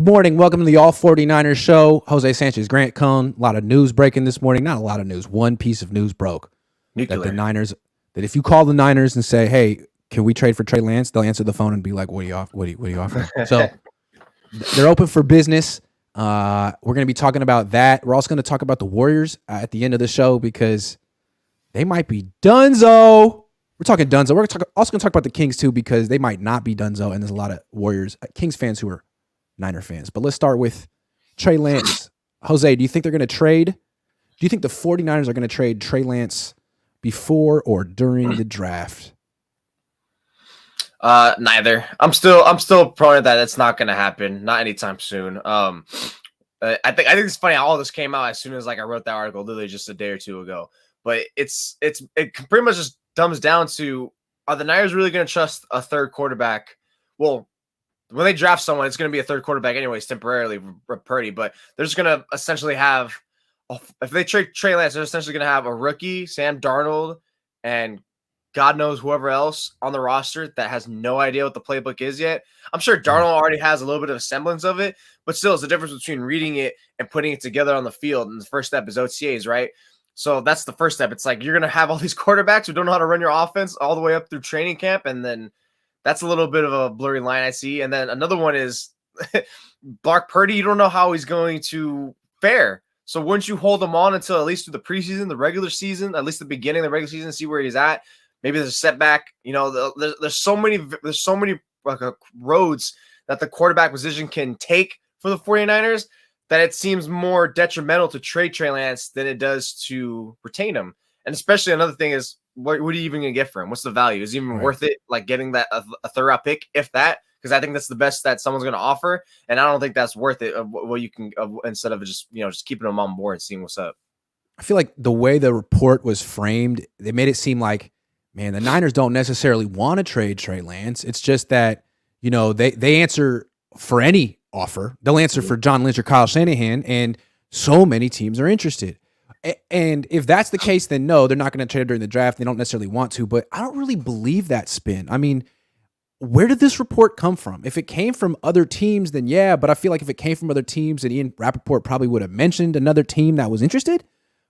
morning. Welcome to the All49ers show. Jose Sanchez, Grant Cohn. A lot of news breaking this morning. Not a lot of news. One piece of news broke. Nuclear. That if you call the Niners and say, hey, can we trade for Trey Lance? They'll answer the phone and be like, what are you offering? So they're open for business. We're going to be talking about that. We're also going to talk about the Warriors at the end of the show because they might be donezo. We're talking donezo. We're also going to talk about the Kings too because they might not be donezo, and there's a lot of Warriors, Kings fans who are Niner fans. But let's start with Trey Lance. Jose, do you think they're going to trade? Do you think the 49ers are going to trade Trey Lance before or during the draft? Neither. I'm still prone to that. It's not going to happen. Not anytime soon. I think it's funny how all this came out as soon as I wrote that article, literally just a day or two ago. But it pretty much just dumbs down to, are the Niners really going to trust a third quarterback? Well, when they draft someone, it's going to be a third quarterback anyways, temporarily, Purdy. But they're just going to essentially have, if they trade Trey Lance, they're essentially going to have a rookie, Sam Darnold, and God knows whoever else on the roster that has no idea what the playbook is yet. I'm sure Darnold already has a little bit of a semblance of it, but still, it's the difference between reading it and putting it together on the field. And the first step is OTAs, right? So that's the first step. It's like you're going to have all these quarterbacks who don't know how to run your offense all the way up through training camp, and then that's a little bit of a blurry line I see. And then another one is Brock Purdy. You don't know how he's going to fare. So wouldn't you hold him on until at least through the preseason, the regular season, at least the beginning of the regular season, see where he's at? Maybe there's a setback. You know, there's so many roads that the quarterback position can take for the 49ers that it seems more detrimental to trade Trey Lance than it does to retain him. And especially another thing is, what are you even going to get for him? What's the value? Is it even worth it, like getting that a third round pick, if that? Because I think that's the best that someone's going to offer, and I don't think that's worth it. What you can instead of just keeping them on board and seeing what's up. I feel like the way the report was framed, they made it seem like, man, the Niners don't necessarily want to trade Trey Lance. It's just that they answer for any offer. They'll answer for John Lynch or Kyle Shanahan, and so many teams are interested. And if that's the case, then no, they're not going to trade during the draft. They don't necessarily want to, but I don't really believe that spin. I mean, where did this report come from? If it came from other teams, then yeah, but I feel like if it came from other teams, then Ian Rappaport probably would have mentioned another team that was interested,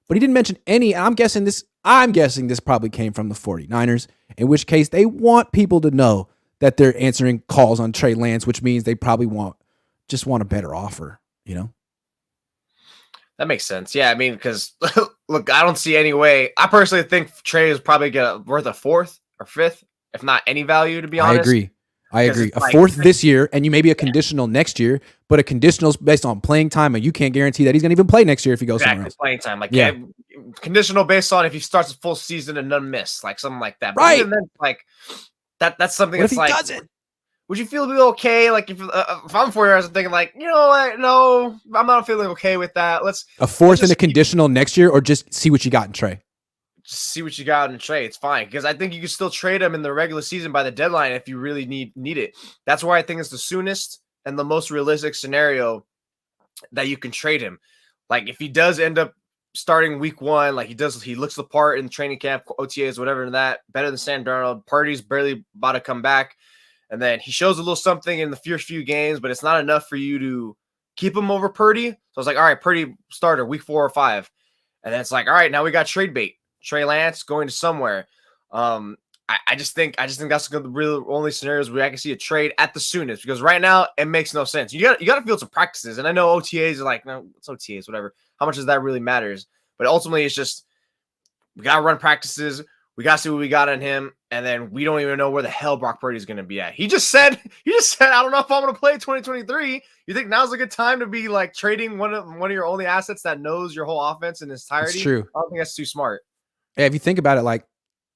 but he didn't mention any. I'm guessing this probably came from the 49ers, in which case they want people to know that they're answering calls on Trey Lance, which means they probably just want a better offer, That makes sense. Yeah, I mean, because look, I don't see any way. I personally think Trey is probably worth a fourth or fifth, if not any value, to be honest. I agree. A fourth this year, and you may be a conditional next year, but a conditional is based on playing time, and you can't guarantee that he's going to even play next year if he goes somewhere else. Playing time, conditional based on if he starts a full season and none miss, like something like that. But right. Even then, that's something what that's if he doesn't? Would you feel okay? Like if I'm 4 years, I'm thinking no, I'm not feeling okay with that. A fourth and a conditional next year, or just see what you got in Trey. Just see what you got in Trey. It's fine because I think you can still trade him in the regular season by the deadline if you really need it. That's why I think it's the soonest and the most realistic scenario that you can trade him. Like if he does end up starting week 1, like he looks the part in training camp, OTAs, whatever, that better than Sam Darnold. Purdy's barely about to come back. And then he shows a little something in the first few games, but it's not enough for you to keep him over Purdy. So it's like, all right, Purdy starter week 4 or 5. And then it's like, all right, now we got trade bait. Trey Lance going to somewhere. I just think that's the real only scenarios where I can see a trade at the soonest, because right now it makes no sense. You got to field some practices. And I know OTAs are like, no, it's OTAs, whatever. How much does that really matters? But ultimately it's just, we got to run practices. We got to see what we got on him, and then we don't even know where the hell Brock Purdy is going to be at. He just said, I don't know if I'm going to play 2023. You think now's a good time to be like trading one of your only assets that knows your whole offense in its entirety? It's true. I don't think that's too smart. Yeah, if you think about it, like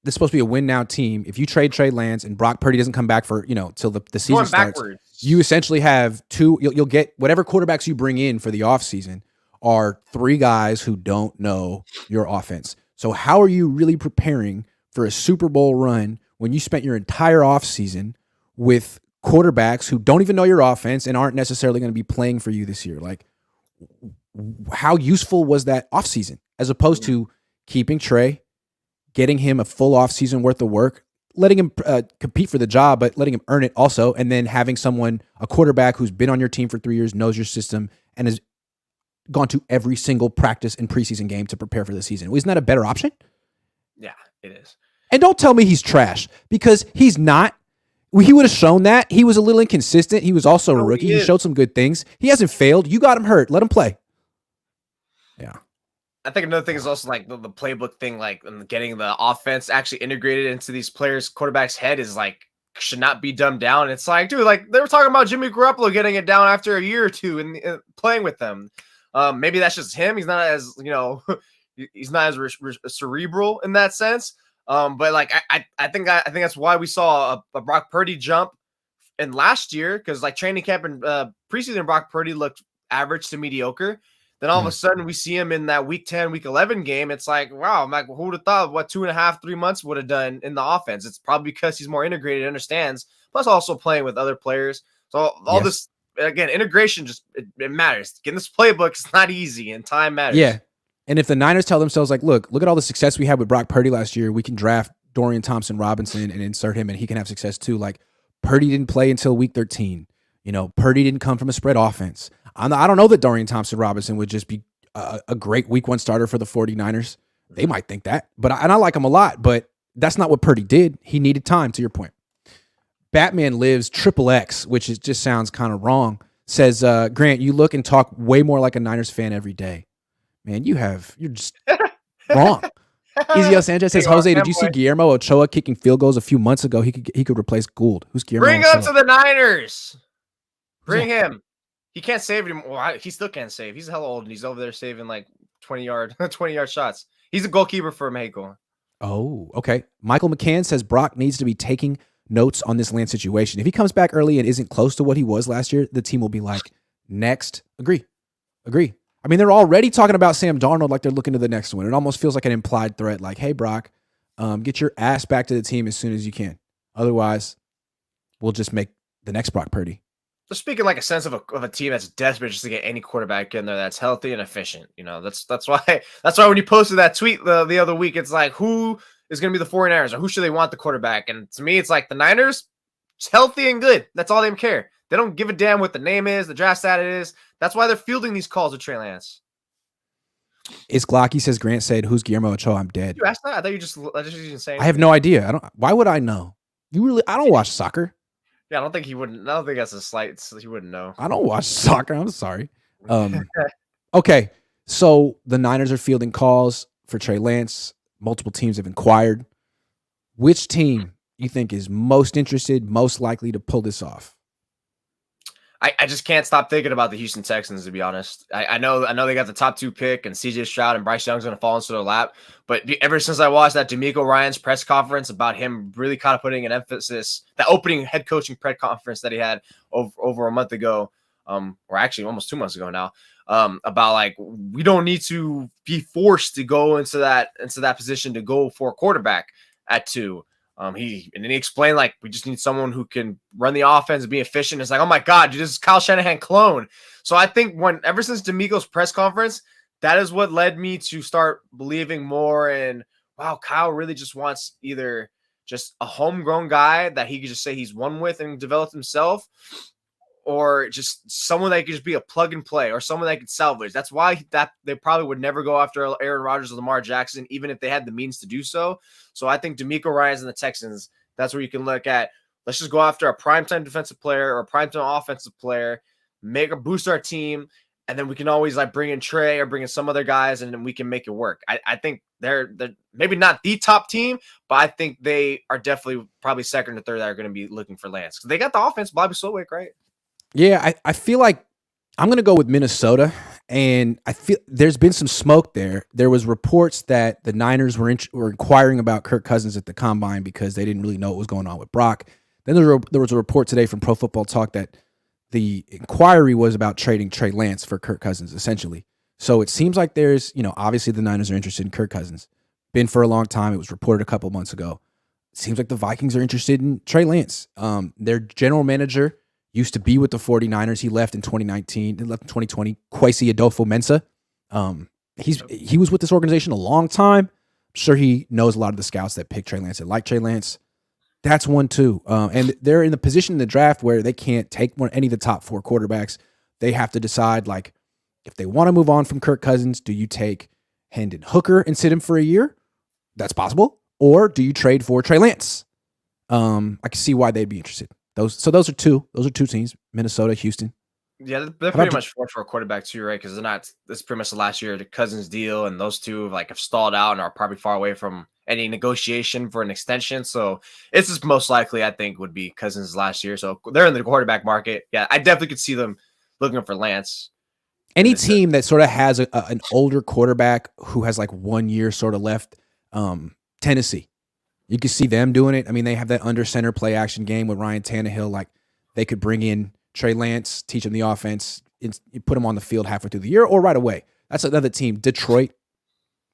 this is supposed to be a win now team. If you trade Trey Lance and Brock Purdy doesn't come back for till the season starts, you essentially have two. You'll get whatever quarterbacks you bring in for the offseason are 3 guys who don't know your offense. So how are you really preparing for a Super Bowl run when you spent your entire offseason with quarterbacks who don't even know your offense and aren't necessarily going to be playing for you this year? Like, how useful was that offseason as opposed to keeping Trey, getting him a full offseason worth of work, letting him compete for the job, but letting him earn it also, and then having a quarterback who's been on your team for 3 years, knows your system, and has gone to every single practice and preseason game to prepare for the season. Isn't that a better option? Yeah, it is. And don't tell me he's trash, because he's not. He would have shown that. He was a little inconsistent. He was also a rookie. He showed some good things. He hasn't failed. You got him hurt. Let him play. Yeah. I think another thing is also like the playbook thing, like getting the offense actually integrated into these players' quarterbacks' head is like should not be dumbed down. It's like, dude, like they were talking about Jimmy Garoppolo getting it down after a year or two and playing with them. Maybe that's just him. He's not as he's not as cerebral in that sense. But like I think that's why we saw a Brock Purdy jump in last year, because like training camp and preseason Brock Purdy looked average to mediocre. Then all of a sudden we see him in that week 10, week 11 game. It's like, wow, I'm like, who would have thought what 2.5, 3 months would have done in the offense? It's probably because he's more integrated, understands, plus also playing with other players. So all this, again, integration just it matters. Getting this playbook is not easy, and time matters. Yeah. And if the Niners tell themselves, like, look at all the success we had with Brock Purdy last year, we can draft Dorian Thompson-Robinson and insert him, and he can have success too. Like, Purdy didn't play until week 13. Purdy didn't come from a spread offense. I don't know that Dorian Thompson-Robinson would just be a great week 1 starter for the 49ers. They might think that, and I like him a lot, but that's not what Purdy did. He needed time, to your point. Batman Lives XXX, which just sounds kind of wrong, says, Grant, you look and talk way more like a Niners fan every day. Man, you're just wrong. Ezekiel Sanchez says, Jose, did you see Guillermo Ochoa kicking field goals a few months ago? He could replace Gould. Who's Guillermo Bring Ochoa? him to the Niners. Bring him. He can't save him. Well, he still can't save. He's hella old, and he's over there saving like 20-yard shots. He's a goalkeeper for Mexico. Oh, okay. Michael McCann says Brock needs to be taking notes on this Lance situation. If he comes back early and isn't close to what he was last year, the team will be like, next. Agree. I mean, they're already talking about Sam Darnold like they're looking to the next one. It almost feels like an implied threat, like, hey, Brock, get your ass back to the team as soon as you can. Otherwise, we'll just make the next Brock Purdy. They're speaking like a sense of a team that's desperate just to get any quarterback in there that's healthy and efficient. That's why when you posted that tweet the other week, it's like, who is going to be the 49ers or who should they want the quarterback? And to me, it's like the Niners, it's healthy and good. That's all they care. They don't give a damn what the name is, the draft status is. That's why they're fielding these calls with Trey Lance. It's Glocky says Grant said, "Who's Guillermo Ochoa?" I'm dead. You asked that? I thought you just insane. I have no idea. Why would I know? I don't watch soccer. Yeah, I don't think he wouldn't. I don't think that's a slight. He wouldn't know. I don't watch soccer. I'm sorry. Okay, so the Niners are fielding calls for Trey Lance. Multiple teams have inquired. Which team you think is most interested, most likely to pull this off? I just can't stop thinking about the Houston Texans, to be honest. I know they got the top 2 pick, and CJ Stroud and Bryce Young's going to fall into their lap. But ever since I watched that D'Amico Ryan's press conference about him really kind of putting an emphasis, the opening head coaching press conference that he had over a month ago, or actually almost 2 months ago now, about like we don't need to be forced to go into that position to go for a quarterback at 2. He explained like we just need someone who can run the offense and be efficient. It's like, oh my God, dude, this is Kyle Shanahan clone. So I think ever since D'Amico's press conference, that is what led me to start believing more in, wow, Kyle really just wants either just a homegrown guy that he could just say he's won with and developed himself, or just someone that could just be a plug and play or someone that could salvage. That's why they probably would never go after Aaron Rodgers or Lamar Jackson, even if they had the means to do so. So I think D'Amico Ryans and the Texans, that's where you can look at, let's just go after a primetime defensive player or a primetime offensive player, boost our team, and then we can always like bring in Trey or bring in some other guys, and then we can make it work. I think they're maybe not the top team, but I think they are definitely probably second or third that are going to be looking for Lance. They got the offense, Bobby Slowick, right? Yeah, I feel like I'm going to go with Minnesota, and I feel there's been some smoke there. There was reports that the Niners were inquiring about Kirk Cousins at the Combine because they didn't really know what was going on with Brock. Then there was a report today from Pro Football Talk that the inquiry was about trading Trey Lance for Kirk Cousins, essentially. So it seems like there's, obviously the Niners are interested in Kirk Cousins. Been for a long time. It was reported a couple months ago. It seems like the Vikings are interested in Trey Lance. Their general manager used to be with the 49ers. He left in 2019. He left in 2020. Kwesi Adolfo-Mensah. He was with this organization a long time. I'm sure he knows a lot of the scouts that picked Trey Lance and like Trey Lance. That's one too. And they're in the position in the draft where they can't take any of the top 4 quarterbacks. They have to decide, like, if they want to move on from Kirk Cousins, do you take Hendon Hooker and sit him for a year? That's possible. Or do you trade for Trey Lance? I can see why they'd be interested. Those are two. Those are 2 teams: Minnesota, Houston. Yeah, they're pretty much forced for a quarterback too, right? Because they're not. This is pretty much the last year of the Cousins deal, and those two like have stalled out and are probably far away from any negotiation for an extension. So it's just most likely, I think, would be Cousins last year. So they're in the quarterback market. Yeah, I definitely could see them looking for Lance. Any team that sort of has an older quarterback who has like 1 year sort of left, Tennessee, you could see them doing it. I mean, they have that under center play action game with Ryan Tannehill. Like, they could bring in Trey Lance, teach him the offense, you put him on the field halfway through the year or right away. That's another team. Detroit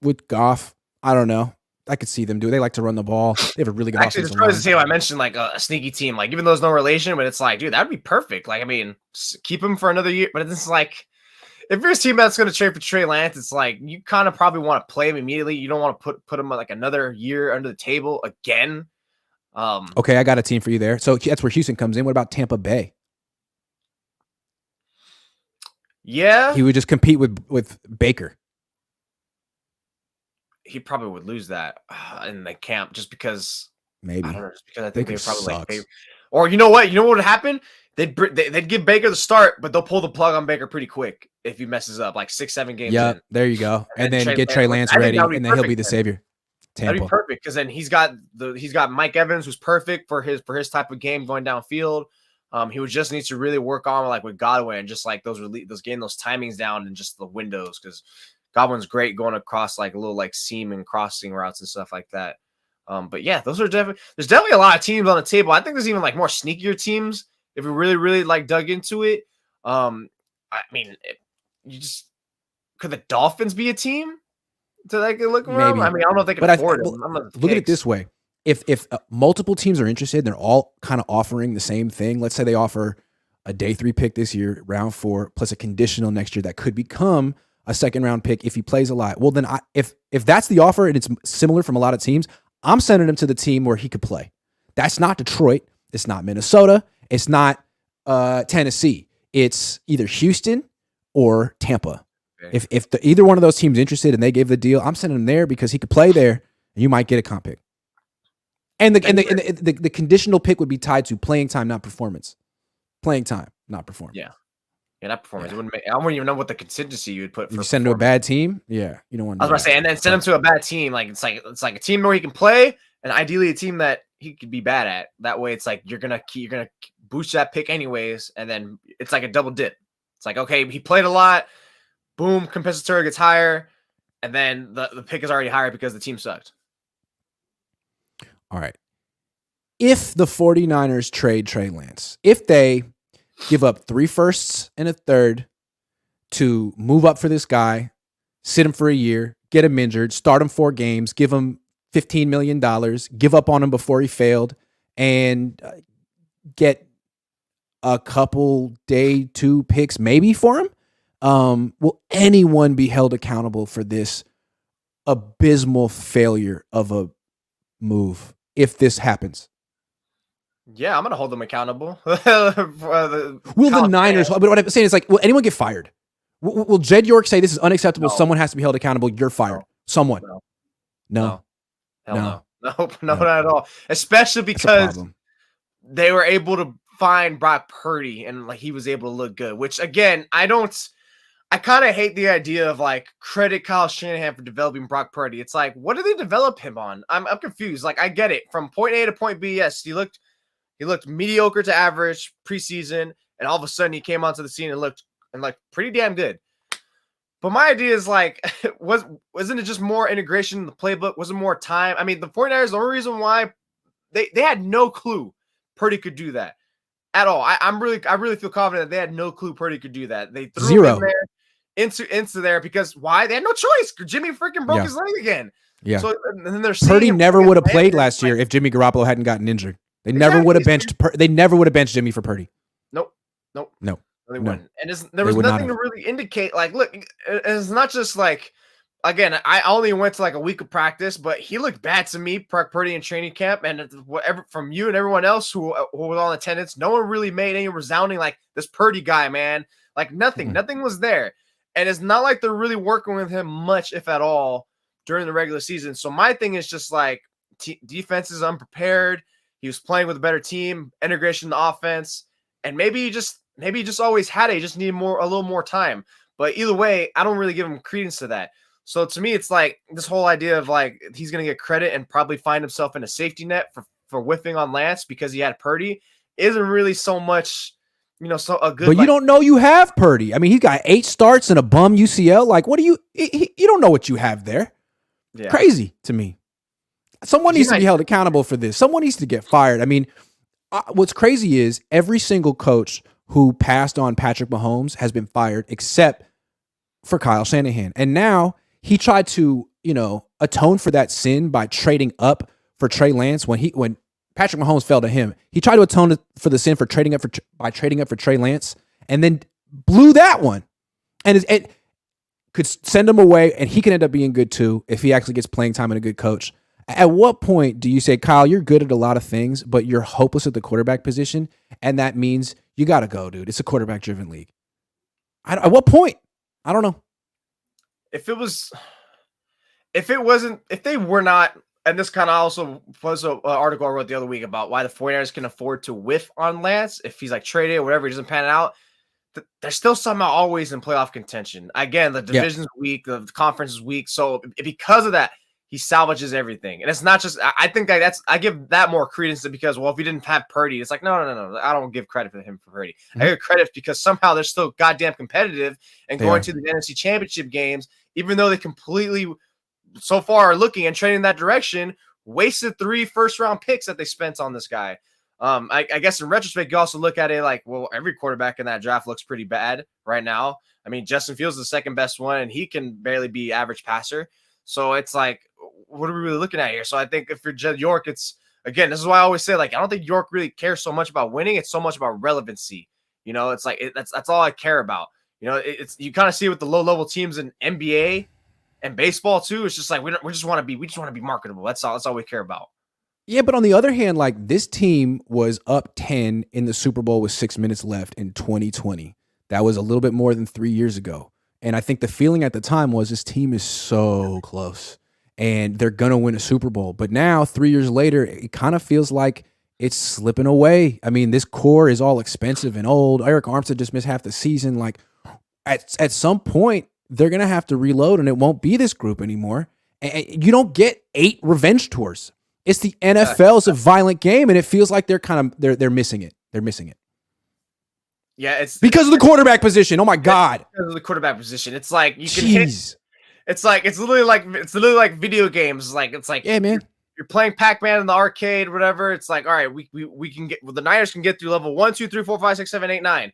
with Goff. I don't know. I could see them do it. They like to run the ball. They have a really good offensive line. Detroit is a team I mentioned, like a sneaky team. Like, even though there's no relation, but it's like, dude, that'd be perfect. Like, I mean, keep him for another year. But it's like, if you're a team that's going to trade for Trey Lance, it's like you kind of probably want to play him immediately. You don't want to put him like another year under the table again. Okay, I got a team for you there. So that's where Houston comes in. What about Tampa Bay? Yeah, he would just compete with Baker. He probably would lose that in the camp just because. Maybe I don't know, just because I think Baker they probably sucks. like. Or you know what? You know what would happen? They'd give Baker the start, but they'll pull the plug on Baker pretty quick if he messes up, like 6-7 games. Yeah, there you go, and then get Trey Lance ready, and then he'll be the savior. Tampa. That'd be perfect because then he's got Mike Evans, who's perfect for his type of game going downfield. He would just need to really work on like with Godwin, getting those timings down and just the windows, because Godwin's great going across like a little like seam and crossing routes and stuff like that. But yeah, there's definitely a lot of teams on the table. I think there's even like more sneakier teams if we really, really like dug into it. I mean, could the Dolphins be a team to like look around? Maybe. I mean, I don't know if they can afford it. Look at it this way. If multiple teams are interested and they're all kind of offering the same thing, let's say they offer a day 3 pick this year, round 4, plus a conditional next year that could become a second round pick if he plays a lot. Well, then if that's the offer and it's similar from a lot of teams, I'm sending him to the team where he could play. That's not Detroit. It's not Minnesota. It's not Tennessee. It's either Houston or Tampa. Okay. If either one of those teams interested and they gave the deal, I'm sending him there because he could play there and you might get a comp pick. And the conditional pick would be tied to playing time, not performance. Playing time, not performance. Yeah, not performance. Yeah. I wouldn't even know what the contingency you would put. You send him to a bad team. Yeah, you don't want. I was about to say, and then send him to a bad team. Like it's like a team where he can play, and ideally a team that he could be bad at. That way, it's like you're gonna boost that pick anyways, and then it's like a double dip. It's like, okay, he played a lot. Boom, compensatory gets higher, and then the pick is already higher because the team sucked. All right. If the 49ers trade Trey Lance, if they give up 3 firsts and a third to move up for this guy, sit him for a year, get him injured, start him 4 games, give him $15 million, give up on him before he failed, and get a couple day 2 picks maybe for him, will anyone be held accountable for this abysmal failure of a move if this happens? Yeah, I'm going to hold them accountable. Will the Niners, but what I'm saying is, like, will anyone get fired? Will Jed York say this is unacceptable? No. Someone has to be held accountable. You're fired. No. Someone. No. Nope, not at all. Especially because they were able to find Brock Purdy and like he was able to look good, which again, I kind of hate the idea of like credit Kyle Shanahan for developing Brock Purdy. It's like, what did they develop him on? I'm confused. Like, I get it. From point A to point B, yes, he looked mediocre to average preseason, and all of a sudden he came onto the scene and looked pretty damn good. But my idea is like, wasn't it just more integration in the playbook? Wasn't more time? I mean, the 49ers, the only reason why they had no clue Purdy could do that at all. I really feel confident that they had no clue Purdy could do that. They threw him there into there because why? They had no choice. Jimmy freaking broke his leg again. Yeah. So and then they're Purdy never would have played last year if Jimmy Garoppolo hadn't gotten injured. They never would have benched. They never would have benched Jimmy for Purdy. Nope. No. They wouldn't. And there was nothing to really indicate. Like, look, it's not just like again, I only went to like a week of practice, but he looked bad to me, Purdy in training camp, and whatever from you and everyone else who was on attendance, no one really made any resounding like this Purdy guy, man. Like nothing was there, and it's not like they're really working with him much, if at all, during the regular season. So my thing is just like defense is unprepared. He was playing with a better team, integration in the offense, and maybe he just always had it. He just needed a little more time. But either way, I don't really give him credence to that. So to me, it's like this whole idea of like he's going to get credit and probably find himself in a safety net for whiffing on Lance because he had Purdy isn't really so much, so a good. But you don't know you have Purdy. I mean, he's got 8 starts and a bum UCL. Like, what do you don't know what you have there. Yeah. Crazy to me. Someone needs to be held accountable for this. Someone needs to get fired. I mean, what's crazy is every single coach who passed on Patrick Mahomes has been fired except for Kyle Shanahan. And now he tried to, atone for that sin by trading up for Trey Lance when Patrick Mahomes fell to him. He tried to atone for the sin for trading up for Trey Lance and then blew that one. And it could send him away, and he can end up being good too if he actually gets playing time and a good coach. At what point do you say, Kyle, you're good at a lot of things, but you're hopeless at the quarterback position, and that means you got to go, dude? It's a quarterback-driven league. At what point? I don't know. If they were not, and this kind of also was an article I wrote the other week about why the 49ers can afford to whiff on Lance if he's like traded or whatever, he doesn't pan out. They're still somehow always in playoff contention. Again, the division's weak, the conference is weak. So because of that, he salvages everything. And it's not just, I think I give that more credence to because, well, if he didn't have Purdy, it's like, no. I don't give credit for him for Purdy. I give credit because somehow they're still goddamn competitive and going to the NFC Championship games, even though they completely, so far, are looking and trending in that direction, wasted 3 first-round picks that they spent on this guy. I guess in retrospect, you also look at it like, well, every quarterback in that draft looks pretty bad right now. I mean, Justin Fields is the second best one, and he can barely be average passer. So it's like, what are we really looking at here? So I think if you're Jed York, it's, again, this is why I always say, like, I don't think York really cares so much about winning. It's so much about relevancy. It's like, that's all I care about. It's you kind of see it with the low-level teams in NBA and baseball too. It's just like, we just want to be marketable. That's all we care about. Yeah, but on the other hand, like this team was up 10 in the Super Bowl with 6 minutes left in 2020. That was a little bit more than 3 years ago. And I think the feeling at the time was this team is so close and they're going to win a Super Bowl. But now, 3 years later, it kind of feels like it's slipping away. I mean, this core is all expensive and old. Eric Armstead just missed half the season. Like at some point, they're going to have to reload and it won't be this group anymore. And you don't get 8 revenge tours. It's the NFL's a violent game, and it feels like they're missing it. They're missing it. Yeah, it's because of the quarterback position. Oh my God! Because of the quarterback position, it's like you can hit. It's literally like video games. It's like yeah, man. You're playing Pac-Man in the arcade, whatever. It's like, all right, we can get. Well, the Niners can get through level 1, 2, 3, 4, 5, 6, 7, 8, 9.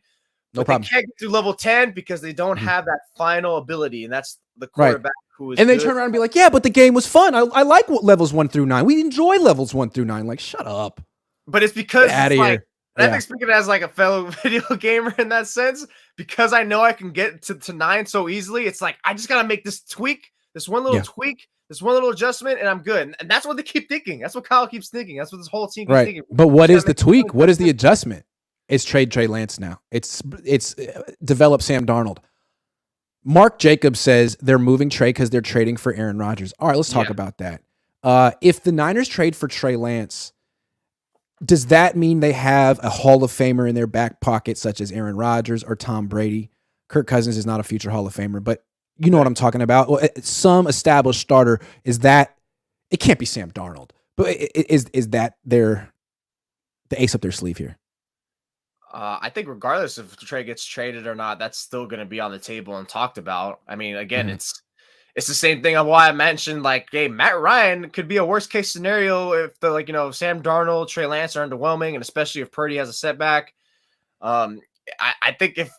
No problem. They can't get through level 10 because they don't have that final ability, and that's the quarterback. And they turn around and be like, yeah, but the game was fun. I like what levels 1 through 9. We enjoy levels 1 through 9. Like, shut up. But it's because Get out of here. I think speaking as like a fellow video gamer in that sense, because I know I can get to 9 so easily, it's like I just gotta make this tweak, this one little tweak, this one little adjustment, and I'm good. And that's what they keep thinking. That's what Kyle keeps thinking. That's what this whole team keeps thinking. But what is the tweak? What is the adjustment? It's trade Trey Lance now. It's develop Sam Darnold. Mark Jacobs says they're moving Trey because they're trading for Aaron Rodgers. All right, let's talk about that. If the Niners trade for Trey Lance, does that mean they have a Hall of Famer in their back pocket, such as Aaron Rodgers or Tom Brady? Kirk Cousins is not a future Hall of Famer, but you know what I'm talking about. Some established starter. Is that it? Can't be Sam Darnold, but is that the ace up their sleeve here? I think regardless if Trey gets traded or not, that's still going to be on the table and talked about. I mean, again, it's the same thing of why I mentioned, like, hey, Matt Ryan could be a worst case scenario if Sam Darnold, Trey Lance are underwhelming, and especially if Purdy has a setback. I think if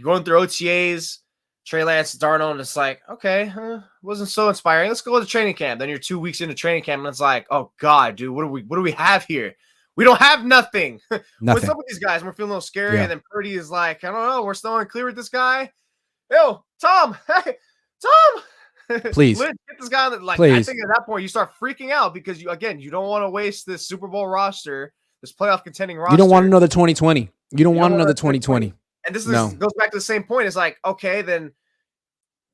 going through OTAs, Trey Lance, Darnold, it's like, okay, wasn't so inspiring. Let's go to training camp. Then you're 2 weeks into training camp, and it's like, oh God, dude, what do we have here? We don't have nothing. What's up with these guys? We're feeling a little scary. Yeah. And then Purdy is like, I don't know. We're still unclear with this guy. Yo, Tom. Hey, Tom. Please. Get this guy on the, like, Please. I think at that point you start freaking out because you don't want to waste this Super Bowl roster, this playoff contending roster. You don't want another 2020. You don't want another 2020. And this goes back to the same point. It's like, okay, then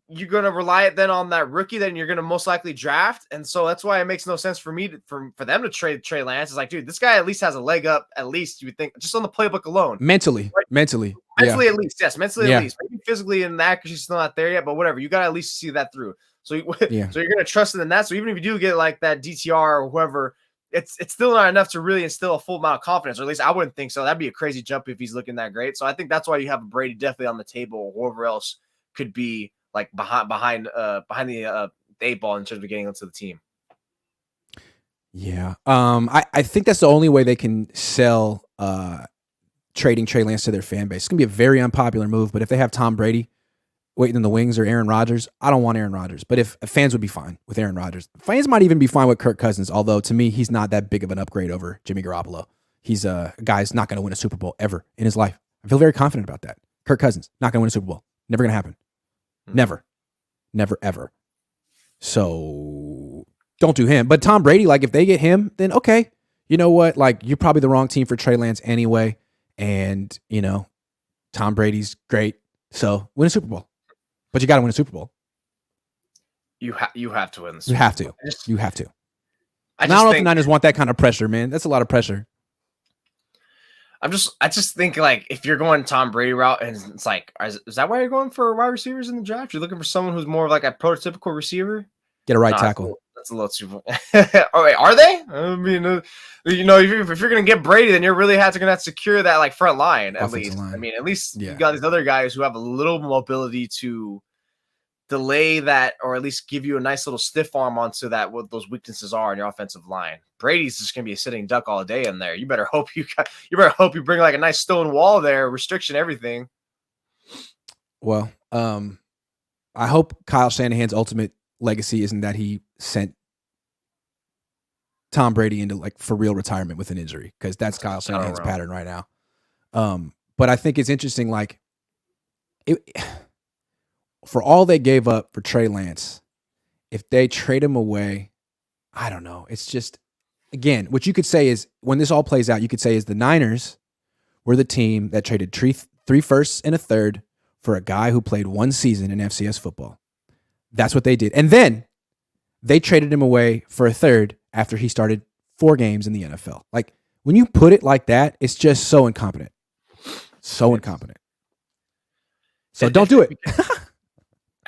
you're going to rely then on that rookie that you're going to most likely draft. And so that's why it makes no sense for me for them to trade Trey Lance. It's like, dude, this guy at least has a leg up, at least you would think, just on the playbook alone. Mentally. Right? Mentally at least. Yes, mentally at least. Maybe physically in that because she's still not there yet, but whatever. You got to at least see that through. So, so you're going to trust in that. So even if you do get like that DTR or whoever, it's still not enough to really instill a full amount of confidence, or at least I wouldn't think so. That'd be a crazy jump if he's looking that great. So I think that's why you have Brady definitely on the table, or whoever else could be like behind the 8 ball in terms of getting into the team. Yeah. I think that's the only way they can sell trading Trey Lance to their fan base. It's gonna be a very unpopular move, but if they have Tom Brady waiting in the wings or Aaron Rodgers, I don't want Aaron Rodgers. But if fans would be fine with Aaron Rodgers, fans might even be fine with Kirk Cousins. Although to me, he's not that big of an upgrade over Jimmy Garoppolo. He's a guy's not going to win a Super Bowl ever in his life. I feel very confident about that. Kirk Cousins not going to win a Super Bowl. Never going to happen. Never, ever. So don't do him. But Tom Brady, like if they get him, then okay. You know what? Like you're probably the wrong team for Trey Lance anyway. And Tom Brady's great. So win a Super Bowl. But you got to win a Super Bowl. You have to win the You Super Bowl. have to. You have to. I don't know if the Niners want that kind of pressure, man. That's a lot of pressure. I just think like if you're going Tom Brady route, and it's like, is that why you're going for wide receivers in the draft? You're looking for someone who's more of like a prototypical receiver. Get a right tackle. That's a little too. Oh wait, are they? I mean, if you're gonna get Brady, then you're really going to have to secure that like front line at least. I mean, at least you got these other guys who have a little mobility to delay that, or at least give you a nice little stiff arm onto that. What those weaknesses are in your offensive line. Brady's just gonna be a sitting duck all day in there. You better hope you bring like a nice stone wall there, restriction everything. Well, I hope Kyle Shanahan's ultimate legacy isn't that he sent Tom Brady into like for real retirement with an injury, because that's Kyle Shanahan's pattern right now. But I think it's interesting, like for all they gave up for Trey Lance, if they trade him away, I don't know. It's just, again, what you could say is when this all plays out, you could say is the Niners were the team that traded 3 firsts and a third for a guy who played 1 season in FCS football. That's what they did. And then they traded him away for a third after he started 4 games in the NFL. Like when you put it like that, it's just so incompetent. So incompetent. So don't do it.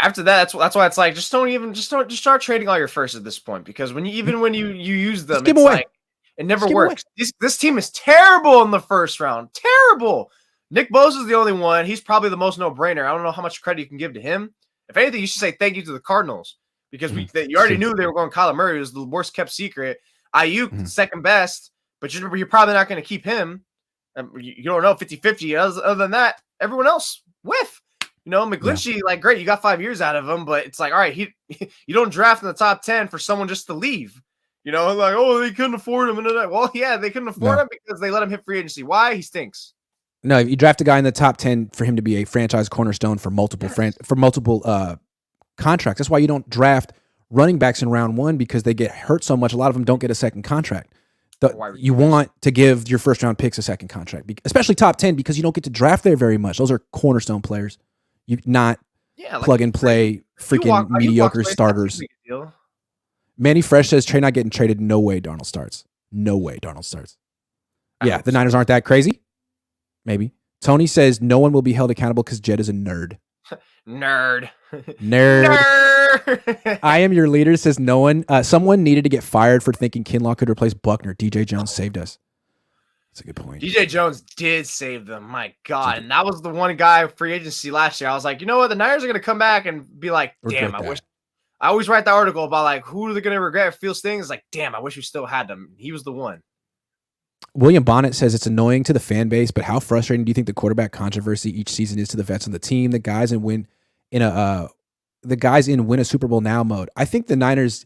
After that, that's why it's like just start trading all your firsts at this point, because when you use them, it's like it never works. This team is terrible in the first round. Terrible. Nick Bosa's the only one. He's probably the most no-brainer. I don't know how much credit you can give to him. If anything, you should say thank you to the Cardinals, because you already knew they were going Kyler Murray. It was the worst kept secret. Ayuk, second best, but you're probably not going to keep him. You don't know 50-50. Other than that, everyone else whiff. McGlinchey, like, great, you got 5 years out of him, but it's like, all right, you don't draft in the top 10 for someone just to leave. Like, oh, they couldn't afford him. Well, yeah, they couldn't afford him because they let him hit free agency. Why? He stinks. No, if you draft a guy in the top 10 for him to be a franchise cornerstone for multiple contracts. That's why you don't draft running backs in round 1, because they get hurt so much. A lot of them don't get a second contract. You want to give your first round picks a second contract, especially top 10, because you don't get to draft there very much. Those are cornerstone players. You not plug and play freaking mediocre starters. Manny Fresh says Trey not getting traded. No way Darnold starts. No way Darnold starts. Yeah, the Niners aren't that crazy. Maybe. Tony says no one will be held accountable because Jed is a nerd. Nerd. I am your leader says no one. Someone needed to get fired for thinking Kinlaw could replace Buckner. DJ Jones saved us. That's a good point. DJ Jones did save them. My God. And that was the one guy free agency last year. I was like, you know what? The Niners are going to come back and be like, damn, I always write the article about like, who are they going to regret if Fields things? Like, damn, I wish we still had them. He was the one. William Bonnet says it's annoying to the fan base, but how frustrating do you think the quarterback controversy each season is to the vets on the team, the guys win a Super Bowl now mode? I think the Niners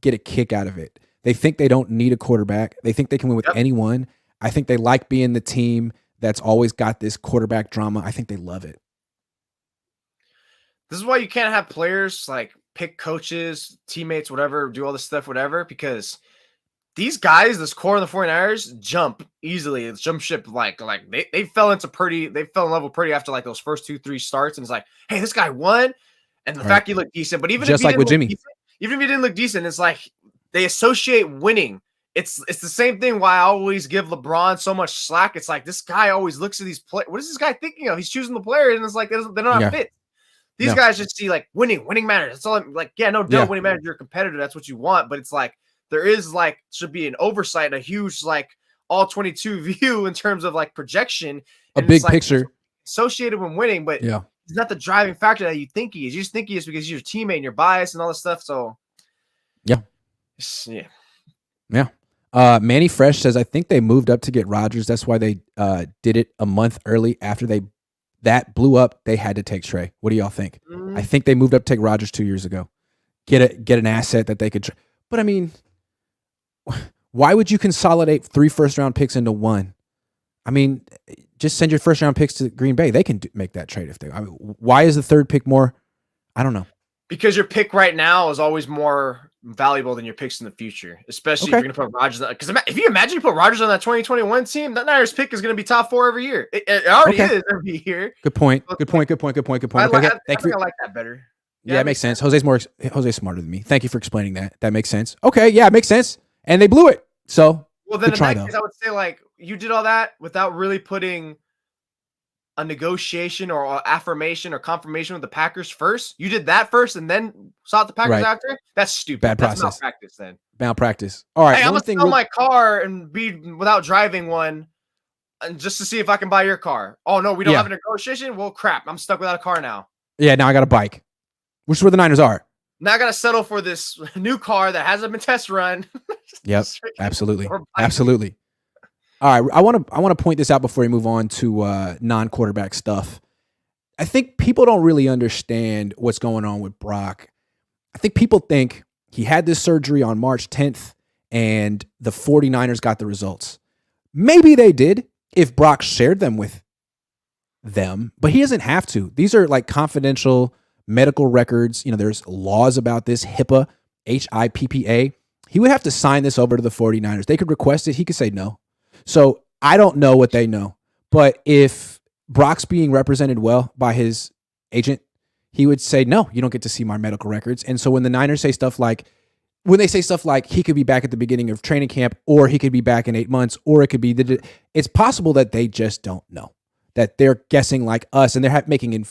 get a kick out of it. They think they don't need a quarterback. They think they can win with anyone. I think they like being the team that's always got this quarterback drama. I think they love it. This is why you can't have players like pick coaches, teammates, whatever, do all this stuff, whatever, because these guys, this core of the 49ers, jump easily. It's jump ship like they fell into Purdy. They fell in love with Purdy after like those first 2-3 starts, and it's like, hey, this guy won, and the fact he looked decent. But even just if he like with Jimmy, even if he didn't look decent, it's like they associate winning. It's the same thing why I always give LeBron so much slack. It's like this guy always looks at these play. What is this guy thinking of? He's choosing the player, and it's like they're not fit. These guys just see like winning matters. It's all like, yeah, no doubt, winning matters. You're a competitor. That's what you want. But it's like there is like should be an oversight, a huge like all 22 view in terms of like projection, a big picture associated with winning. But he's not the driving factor that you think he is. You just think he is because he's your teammate and your bias and all this stuff. So yeah. Manny Fresh says, I think they moved up to get Rodgers. That's why they did it a month early after that blew up. They had to take Trey. What do y'all think? I think they moved up to take Rodgers 2 years ago. Get an asset that they could. But I mean, why would you consolidate 3 first-round picks into 1? I mean, just send your first-round picks to Green Bay. They can make that trade if they. I mean, why is the 3rd pick more? I don't know. Because your pick right now is always more valuable than your picks in the future, especially if you're going to put Rodgers. Because if you imagine you put Rodgers on that 2021 team, that Niners pick is going to be top 4 every year. It already is every year. Good point. Good point. I like that better. Yeah, it makes sense. Jose's smarter than me. Thank you for explaining that. That makes sense. Okay, yeah, it makes sense. And they blew it. So, well, then in that case, I would say like you did all that without really putting a negotiation or affirmation or confirmation with the Packers first. You did that first and then sought the Packers after. That's stupid. Bad process. That's malpractice then. Malpractice. All right. Hey, I'm gonna sell my car and be without driving one, and just to see if I can buy your car. Oh no, we don't have a negotiation. Well, crap. I'm stuck without a car now. Yeah, now I got a bike, which is where the Niners are. Now I got to settle for this new car that hasn't been test run. Yep, absolutely, absolutely. All right, I want to point this out before we move on to non-quarterback stuff. I think people don't really understand what's going on with Brock. I think people think he had this surgery on March 10th and the 49ers got the results. Maybe they did if Brock shared them with them, but he doesn't have to. These are like confidential medical records. You know, there's laws about this, HIPAA, HIPPA. He would have to sign this over to the 49ers. They could request it. He could say no. So I don't know what they know, but if Brock's being represented well by his agent, he would say, no, you don't get to see my medical records. And so when the Niners say stuff like, he could be back at the beginning of training camp, or he could be back in 8 months, or it could be it's possible that they just don't know, that they're guessing like us and they're making,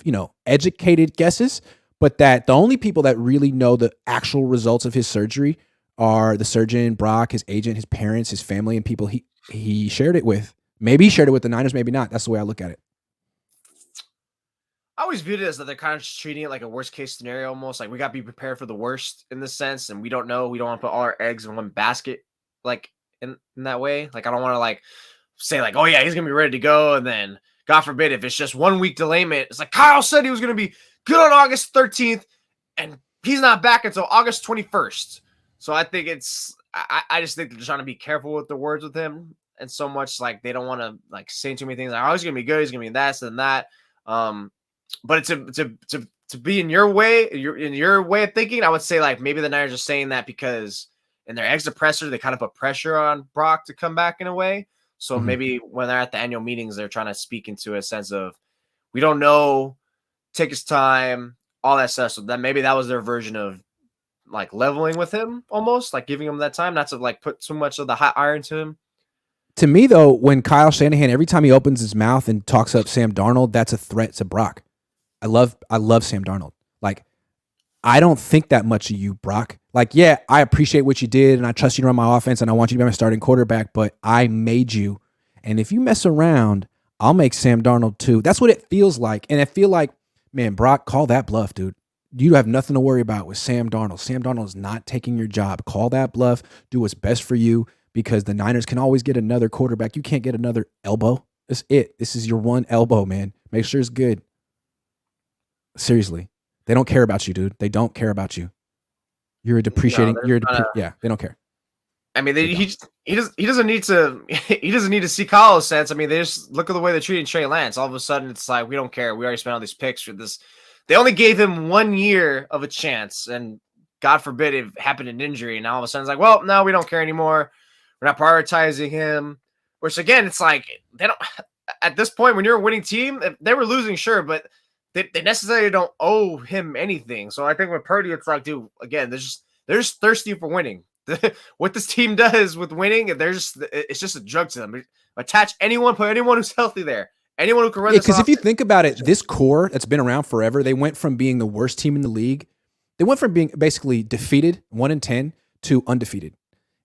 educated guesses, but that the only people that really know the actual results of his surgery are the surgeon, Brock, his agent, his parents, his family, and people he shared it with. Maybe he shared it with the Niners, maybe not. That's the way I look at it. I always viewed it as that they're kind of just treating it like a worst case scenario, almost like we got to be prepared for the worst in this sense. And we don't know. We don't want to put all our eggs in one basket, like in that way. Like, I don't want to like say like, oh yeah, he's going to be ready to go. And then God forbid, if it's just 1 week delayment, it's like Kyle said he was going to be good on August 13th and he's not back until August 21st. So I think I just think they're trying to be careful with the words with him. And so much like they don't want to like say too many things like, oh, he's gonna be good, he's gonna be this and that. But to be in your way, in your way of thinking, I would say like maybe the Niners are saying that because in their exit presser, they kind of put pressure on Brock to come back in a way. So maybe when they're at the annual meetings, they're trying to speak into a sense of we don't know, take his time, all that stuff. So that maybe that was their version of like leveling with him, almost like giving him that time, not to like put too much of the hot iron to him. To me, though, when Kyle Shanahan, every time he opens his mouth and talks up Sam Darnold, that's a threat to Brock. I love Sam Darnold. Like, I don't think that much of you, Brock. Like, yeah, I appreciate what you did, and I trust you to run my offense, and I want you to be my starting quarterback, but I made you. And if you mess around, I'll make Sam Darnold too. That's what it feels like. And I feel like, man, Brock, call that bluff, dude. You have nothing to worry about with Sam Darnold. Sam Darnold is not taking your job. Call that bluff. Do what's best for you. Because the Niners can always get another quarterback. You can't get another elbow. That's it. This is your one elbow, man. Make sure it's good. Seriously. They don't care about you, dude. They don't care about you. You're a depreciating. Yeah, they don't care. I mean, he doesn't need to see Kyle's sense. I mean, they just look at the way they're treating Trey Lance. All of a sudden, it's like we don't care. We already spent all these picks for this they only gave him 1 year of a chance, and God forbid it happened an injury. And now all of a sudden it's like, well, no, we don't care anymore. We're not prioritizing him. Which again, it's like they don't. At this point, when you're a winning team, if they were losing, sure, but they necessarily don't owe him anything. So I think with Purdy, it's like, dude, again, they're just thirsty for winning. What this team does with winning, it's just a drug to them. Attach anyone, put anyone who's healthy there. Anyone who can run. Because if you think about it, this core that's been around forever, they went from being the worst team in the league. They went from being basically defeated, 1-10, to undefeated.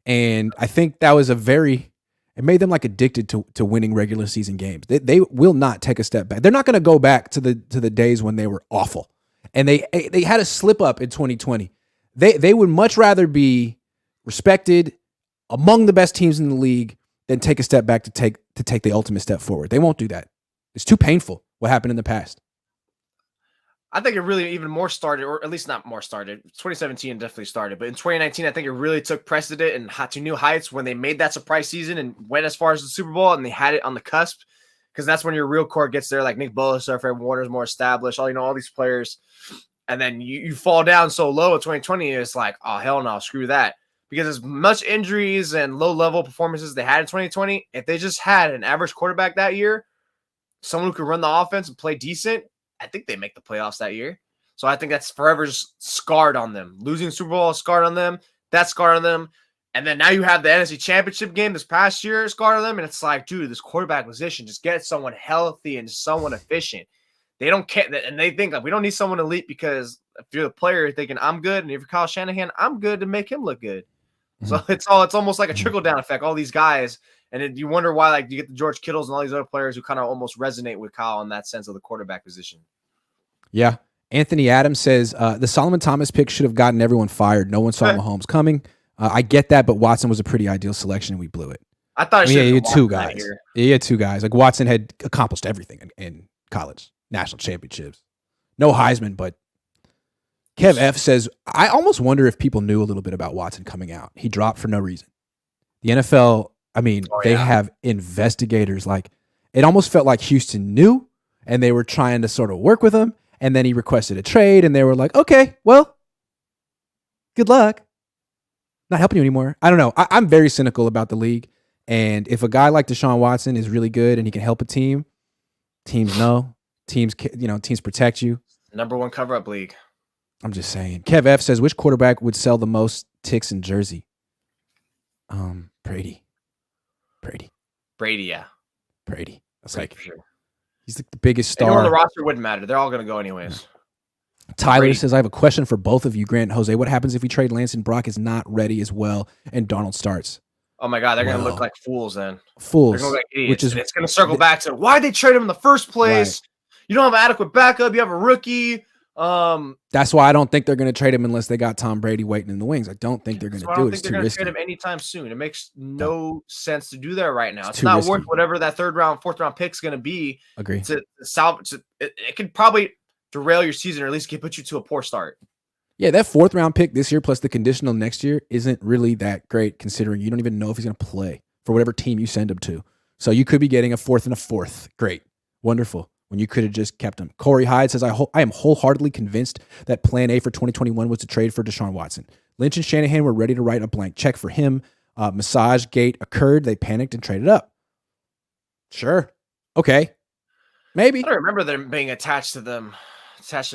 And I think that was it made them like addicted to winning regular season games. They will not take a step back. They're not going to go back to the days when they were awful. And they had a slip up in 2020. They would much rather be respected among the best teams in the league than take a step back to take the ultimate step forward. They won't do that. It's too painful what happened in the past. I think it really even more started, or at least not more started. 2017 definitely started, but in 2019, I think it really took precedent and to new heights when they made that surprise season and went as far as the Super Bowl, and they had it on the cusp, because that's when your real core gets there, like Nick Bosa, or Fred Warner's more established, all these players, and then you fall down so low in 2020, it's like, oh hell no, screw that, because as much injuries and low level performances they had in 2020, if they just had an average quarterback that year, someone who could run the offense and play decent, I think they make the playoffs that year. So I think that's forever just scarred on them. Losing Super Bowl scarred on them. That's scarred on them. And then now you have the NFC Championship game this past year scarred on them. And it's like, dude, this quarterback position, just get someone healthy and someone efficient. They don't care. And they think like, we don't need someone elite, because if you're the player, you're thinking I'm good. And if you're Kyle Shanahan, I'm good to make him look good. So it's almost like a trickle down effect. All these guys. And then you wonder why, like, you get the George Kittles and all these other players who kind of almost resonate with Kyle in that sense of the quarterback position. Yeah. Anthony Adams says the Solomon Thomas pick should have gotten everyone fired. No one saw Mahomes coming. I get that, but Watson was a pretty ideal selection, and we blew it. I thought you had two guys. You had two guys. Like, Watson had accomplished everything in college, national championships. No Heisman, but Kev F says, I almost wonder if people knew a little bit about Watson coming out. He dropped for no reason. The NFL, they have investigators. Like, it almost felt like Houston knew, and they were trying to sort of work with him. And then he requested a trade, and they were like, okay, well, good luck. Not helping you anymore. I don't know. I'm very cynical about the league. And if a guy like Deshaun Watson is really good and he can help a team, teams know. Teams protect you. Number one cover-up league. I'm just saying. Kev F says, which quarterback would sell the most ticks in Jersey? Brady. Brady, yeah. Brady. That's Brady like, for sure. He's the biggest star. Anyone on the roster wouldn't matter. They're all going to go anyways. Tyler Brady says, I have a question for both of you, Grant and Jose. What happens if we trade Lance and Brock is not ready as well and Darnold starts? Oh my God, they're going to look like fools then. Fools. They're going to look like idiots. And it's going to circle back to why they trade him in the first place. Right. You don't have an adequate backup. You have a rookie. That's why I don't think they're going to trade him unless they got Tom Brady waiting in the wings. I don't think they're going to do it. It's too risky. I don't think they're going to trade him anytime soon. It makes no sense to do that right now. It's not risky. Worth whatever that third round, fourth round pick is going to be. Agree. To salvage it could probably derail your season, or at least put you to a poor start. Yeah, that fourth round pick this year plus the conditional next year isn't really that great, considering you don't even know if he's going to play for whatever team you send him to. So you could be getting a fourth and a fourth. Great. Wonderful. When you could have just kept him. Corey Hyde says, I am wholeheartedly convinced that plan A for 2021 was to trade for Deshaun Watson. Lynch and Shanahan were ready to write a blank check for him. Massage gate occurred. They panicked and traded up. Sure. Okay. Maybe. I don't remember them being attached to them.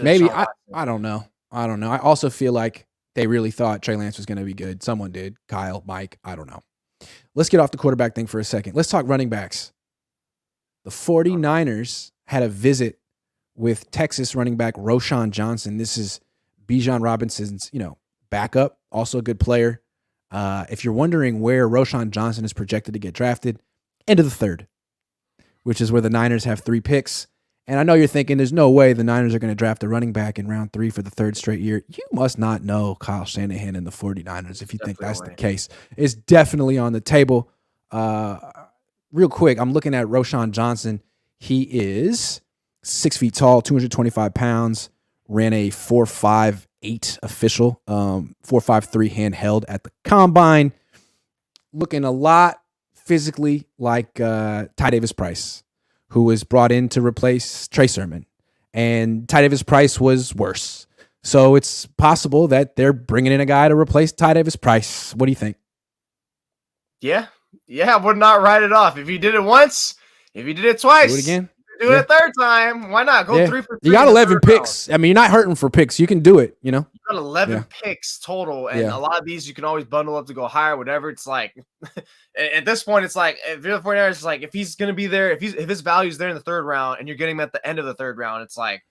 Maybe. I don't know. I also feel like they really thought Trey Lance was going to be good. Someone did. Kyle, Mike. I don't know. Let's get off the quarterback thing for a second. Let's talk running backs. The 49ers had a visit with Texas running back Roschon Johnson. This is Bijan Robinson's, backup, also a good player. If you're wondering where Roschon Johnson is projected to get drafted, end of the third, which is where the Niners have 3 picks. And I know you're thinking there's no way the Niners are going to draft a running back in round 3 for the third straight year. You must not know Kyle Shanahan and the 49ers if you think that's the case. It's definitely on the table. Real quick, I'm looking at Roschon Johnson. He is 6 feet tall, 225 pounds, ran a 4.58 official, 4.53 handheld at the combine. Looking a lot physically like Ty Davis Price, who was brought in to replace Trey Sermon. and Ty Davis Price was worse. So it's possible that they're bringing in a guy to replace Ty Davis Price. What do you think? Yeah, I would not write it off. If you did it once, if you did it twice, Do it again. Do it a third time. Why not? Go 3 for 3. You got 11 picks. Round. I mean, you're not hurting for picks. You can do it, You got 11 picks total. And a lot of these you can always bundle up to go higher, whatever. It's like, at this point, it's like, if you're the 49ers, it's like, if he's going to be there, if his value's there in the third round and you're getting him at the end of the third round, it's like,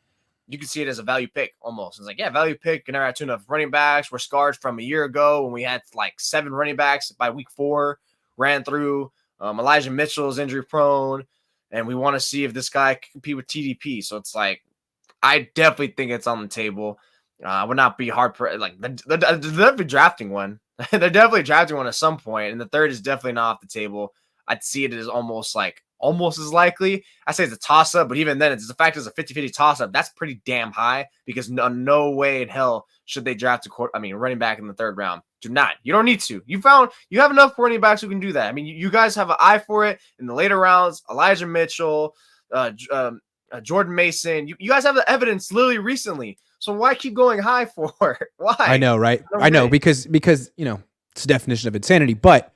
you can see it as a value pick almost. It's like, yeah, value pick. You never had 2 enough running backs. We're scarred from a year ago when we had like 7 running backs by week 4, ran through. Elijah Mitchell is injury prone. And we want to see if this guy can compete with TDP. So it's like, I definitely think it's on the table. I would not be hard for like they're definitely drafting one. They're definitely drafting one at some point, and the third is definitely not off the table. I'd see it as almost as likely. I say it's a toss up, but even then, it's the fact it's a 50-50 toss up. That's pretty damn high because no way in hell should they draft running back in the third round. Do not. You don't need to. You have enough running backs who can do that. I mean, you guys have an eye for it in the later rounds. Elijah Mitchell, Jordan Mason. You guys have the evidence literally recently. So why keep going high for it? Why? I know, right? I know because it's the definition of insanity. But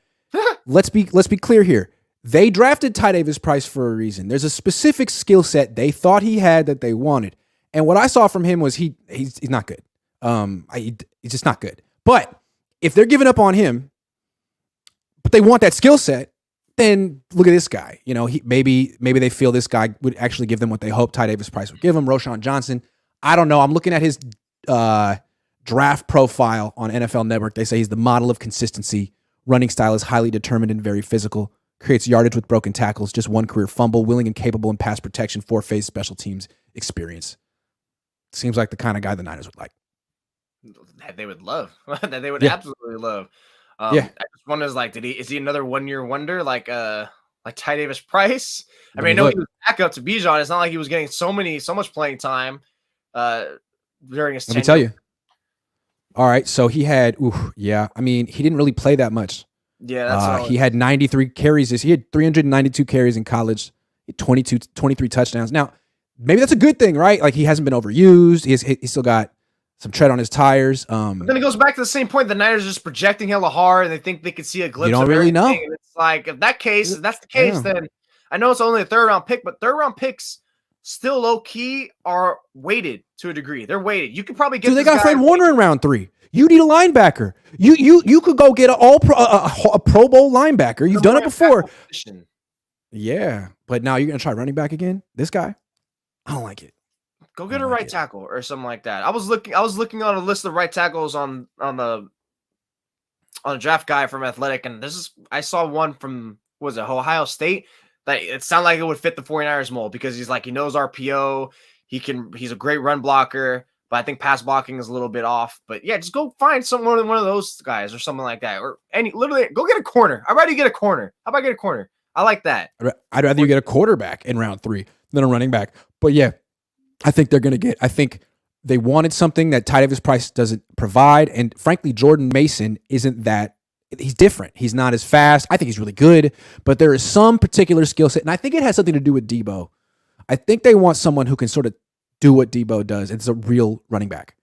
let's be clear here. They drafted Ty Davis Price for a reason. There's a specific skill set they thought he had that they wanted, and what I saw from him was he's not good. He's just not good. But if they're giving up on him, but they want that skill set, then look at this guy. Maybe they feel this guy would actually give them what they hope Ty Davis Price would give them. Roshan Johnson. I don't know. I'm looking at his draft profile on NFL Network. They say he's the model of consistency. Running style is highly determined and very physical. Creates yardage with broken tackles. Just 1 career fumble. Willing and capable in pass protection. 4-phase special teams experience. Seems like the kind of guy the Niners would like. That they would love. That they would absolutely love. I just wonder, is he another 1-year wonder like Ty Davis Price? I mean, I know he was back up to Bijan. It's not like he was getting so much playing time during his tenure. Let me tell you. All right, so he had I mean, he didn't really play that much. Yeah, that's he had 93 carries. He had 392 carries in college. He had 23 touchdowns. Now, maybe that's a good thing, right? Like he hasn't been overused. He's still got some tread on his tires. But then it goes back to the same point. The Niners are just projecting hella hard, and they think they could see a glimpse. You don't really know. And it's like, if that's the case, then I know it's only a 3rd round pick, but 3rd round picks still low key are weighted to a degree. They're weighted. You could probably get. Dude, they got Fred Warner in round 3. You need a linebacker. You could go get a Pro Bowl linebacker. You've done it before. Yeah, but now you're gonna try running back again. This guy, I don't like it. Go get a right tackle or something like that. I was looking on a list of right tackles on the draft guide from Athletic, and I saw one from Ohio State that it sounded like it would fit the 49ers mold because he knows RPO. He's a great run blocker, but I think pass blocking is a little bit off. But yeah, just go find one of those guys or something like that, or literally go get a corner. I'd rather get a corner. How about get a corner? I like that. I'd rather you get a quarterback in round 3 than a running back. But yeah, I think they wanted something that Ty Davis Price doesn't provide. And frankly, Jordan Mason isn't that. He's different. He's not as fast. I think he's really good, but there is some particular skill set. And I think it has something to do with Debo. I think they want someone who can sort of do what Debo does. It's a real running back.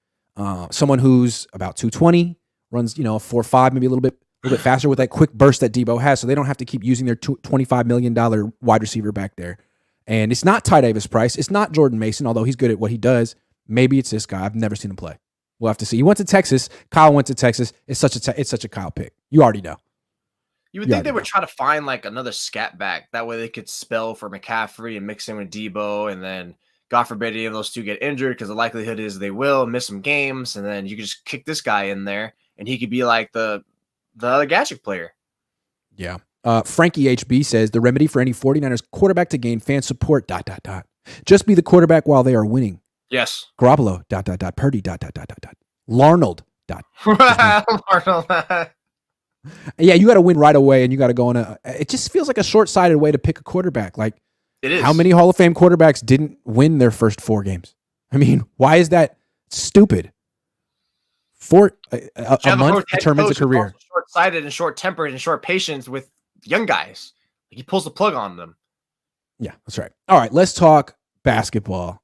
Someone who's about 220, runs, a 4.5, maybe a little bit faster with that quick burst that Debo has. So they don't have to keep using their $25 million wide receiver back there. And it's not Ty Davis Price. It's not Jordan Mason, although he's good at what he does. Maybe it's this guy. I've never seen him play. We'll have to see. He went to Texas. Kyle went to Texas. It's such a Kyle pick. You already know. You would think they would try to find another scat back. That way they could spell for McCaffrey and mix in with Debo. And then, God forbid, any of those two get injured because the likelihood is they will miss some games. And then you could just kick this guy in there and he could be like the other gadget player. Yeah. Frankie HB says the remedy for any 49ers quarterback to gain fan support, ... Just be the quarterback while they are winning. Yes. Garoppolo, ... Purdy, ... Larnold, ... Larnold. Yeah, you got to win right away, and you got to go on it just feels like a short-sighted way to pick a quarterback. Like, it is. How many Hall of Fame quarterbacks didn't win their first 4 games? I mean, why is that stupid? A month determines a career. Short-sighted and short-tempered and short patience with young guys. He pulls the plug on them. Yeah, that's right. All right, let's talk basketball.